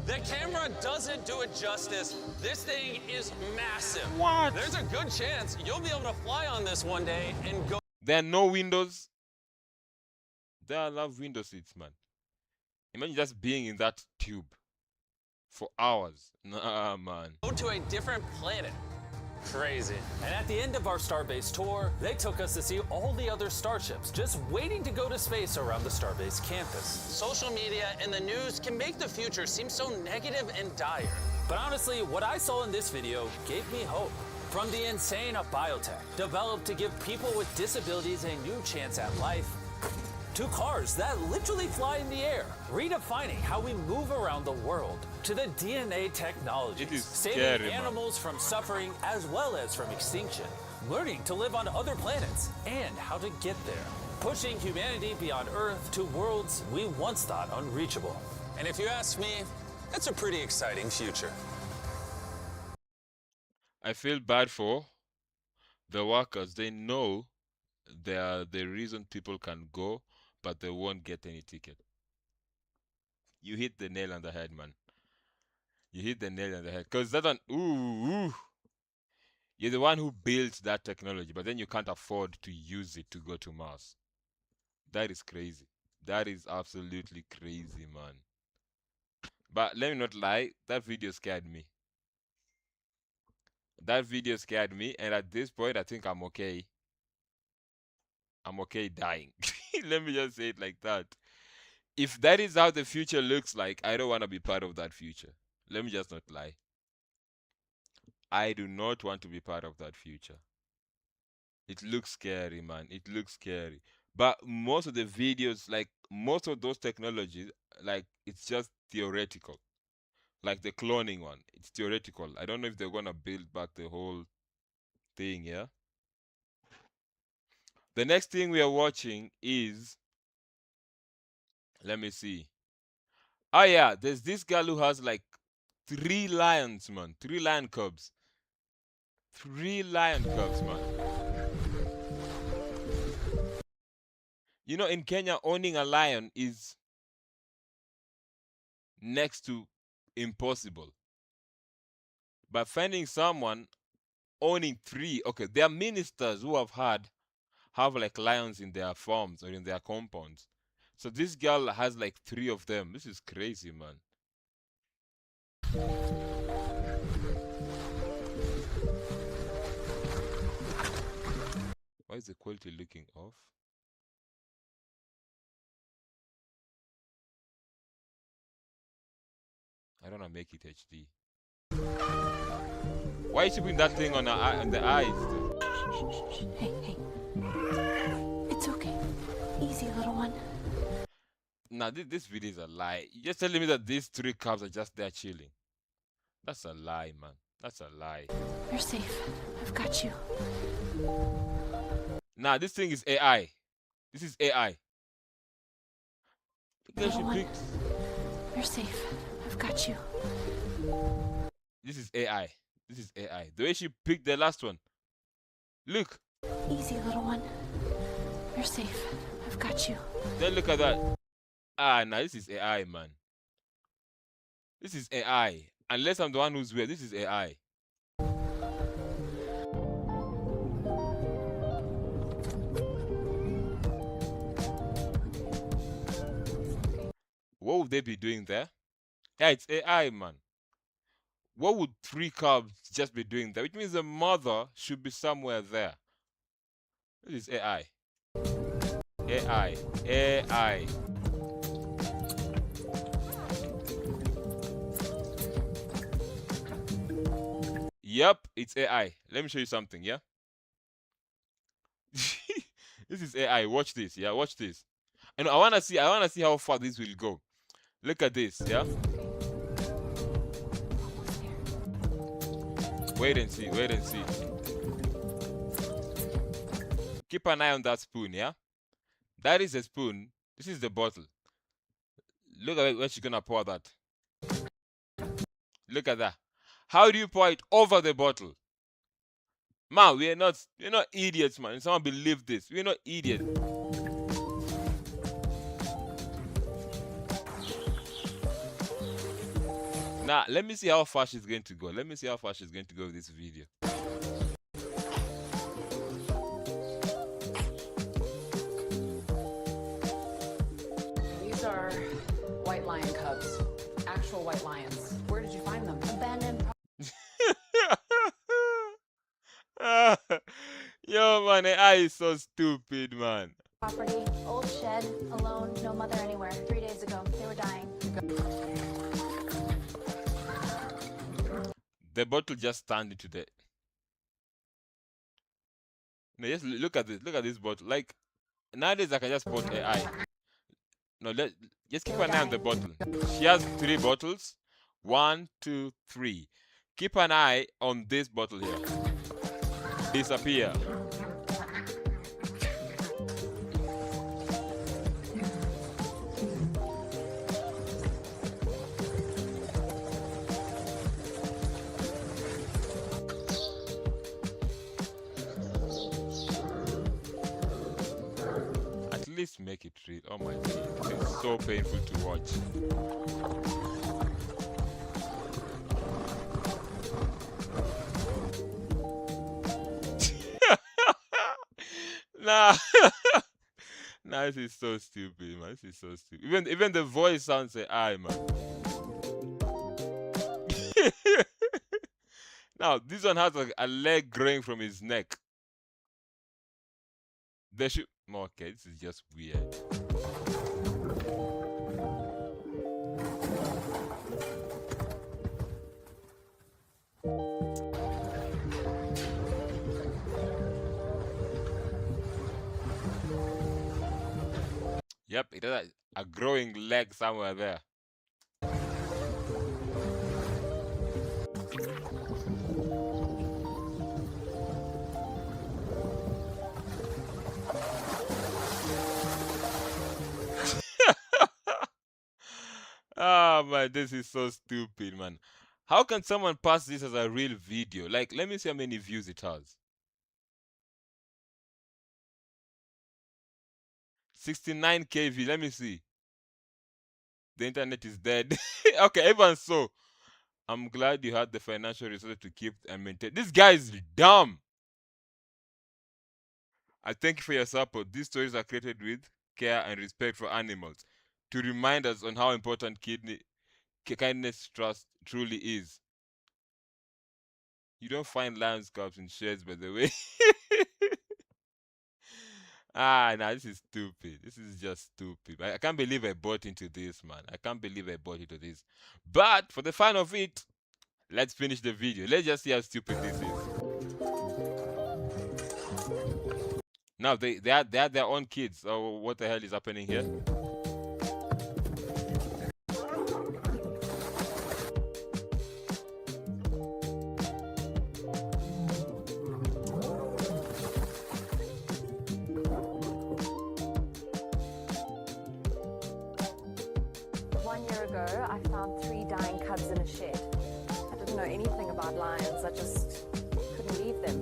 The camera doesn't do it justice. This thing is massive. What? There's a good chance you'll be able to fly on this one day and go. There are no windows. There are a lot of window seats, man. Imagine just being in that tube for hours. Nah, man. Go to a different planet. Crazy. And at the end of our Starbase tour, they took us to see all the other starships just waiting to go to space around the Starbase campus. Social media and the news can make the future seem so negative and dire. But honestly, what I saw in this video gave me hope. From the insane of biotech, developed to give people with disabilities a new chance at life, to cars that literally fly in the air, redefining how we move around the world, to the DNA technologies, saving animals from suffering as well as from extinction, learning to live on other planets and how to get there, pushing humanity beyond Earth to worlds we once thought unreachable. And if you ask me, that's a pretty exciting future. I feel bad for the workers. They know they are the reason people can go, but they won't get any ticket. You hit the nail on the head, man. You hit the nail on the head. Because that one, ooh. You're the one who built that technology, but then you can't afford to use it to go to Mars. That is crazy. That is absolutely crazy, man. But let me not lie, that video scared me. That video scared me, and at this point, I think I'm okay. I'm okay dying. Let me just say it like that. If that is how the future looks like, I don't want to be part of that future. Let me just not lie. I do not want to be part of that future. It looks scary, man. It looks scary. But most of the videos, like most of those technologies, like it's just theoretical. Like the cloning one, it's theoretical. I don't know if they're gonna build back the whole thing, yeah? The next thing we are watching is, let me see. Oh yeah, there's this girl who has like 3 lions, man. 3 lion cubs. 3 lion cubs, man. You know, in Kenya, owning a lion is next to impossible. But finding someone owning 3, okay, there are ministers who have like lions in their farms or in their compounds. So this girl has like 3 of them. This is crazy, man. Why is the quality looking off? I don't want to make it HD. Why is she putting that thing on her on the eyes? Hey, hey. It's okay. Easy, little one. Nah, this video is a lie. You're just telling me that these 3 cubs are just there chilling. That's a lie, man. That's a lie. You're safe. I've got you. Nah, this thing is AI. This is AI. Little one. You're safe. I've got you. This is AI. This is AI. The way she picked the last one. Look. Easy, little one. You're safe. I've got you. Then look at that. Ah, nah, this is AI, man. This is AI. Unless I'm the one who's weird, this is AI. What would they be doing there? Yeah, it's AI, man. What would 3 cubs just be doing there? Which means the mother should be somewhere there. This is AI. AI. AI. Yep, it's AI. Let me show you something, yeah? This is AI. Watch this, yeah? Watch this. And I wanna see how far this will go. Look at this, yeah? Wait and see, wait and see. Keep an eye on that spoon, yeah? That is a spoon. This is the bottle. Look at where she's gonna pour that. Look at that. How do you pour it over the bottle? Man, we're not idiots, man. Someone believe this. We're not idiots. Now, let me see how far she's going to go. Let me see how far she's going to go with this video. These are white lion cubs. Actual white lions. Where did you find them? Abandoned. Yo, man, the eye is so stupid, man. Property, old shed, alone, no mother anywhere. 3 days ago, they were dying. The bottle just turned into the. No, just look at this. Look at this bottle. Like nowadays, I can just put AI. No, just keep an eye on the bottle. She has 3 bottles. 1, 2, 3. Keep an eye on this bottle here. Disappear. At least make it real. Oh my God, it's so painful to watch. This is so stupid, man. This is so stupid. Even the voice sounds like, "Aye, man." Now this one has a leg growing from his neck. There should. Okay, this is just weird. Yep, it has a growing leg somewhere there. Ah, man, this is so stupid, man. How can someone pass this as a real video? Like, let me see how many views it has. 69K views. Let me see. The internet is dead. Okay, everyone saw. I'm glad you had the financial resources to keep and maintain. This guy is dumb. I thank you for your support. These stories are created with care and respect for animals to remind us on how important kindness, trust truly is. You don't find lions, cubs in sheds, by the way. Nah, this is stupid. This is just stupid. I can't believe I bought into this, man. I can't believe I bought into this. But for the fun of it, let's finish the video. Let's just see how stupid this is. Now they had their own kids. So what the hell is happening here? I found 3 dying cubs in a shed. I didn't know anything about lions. I just couldn't leave them.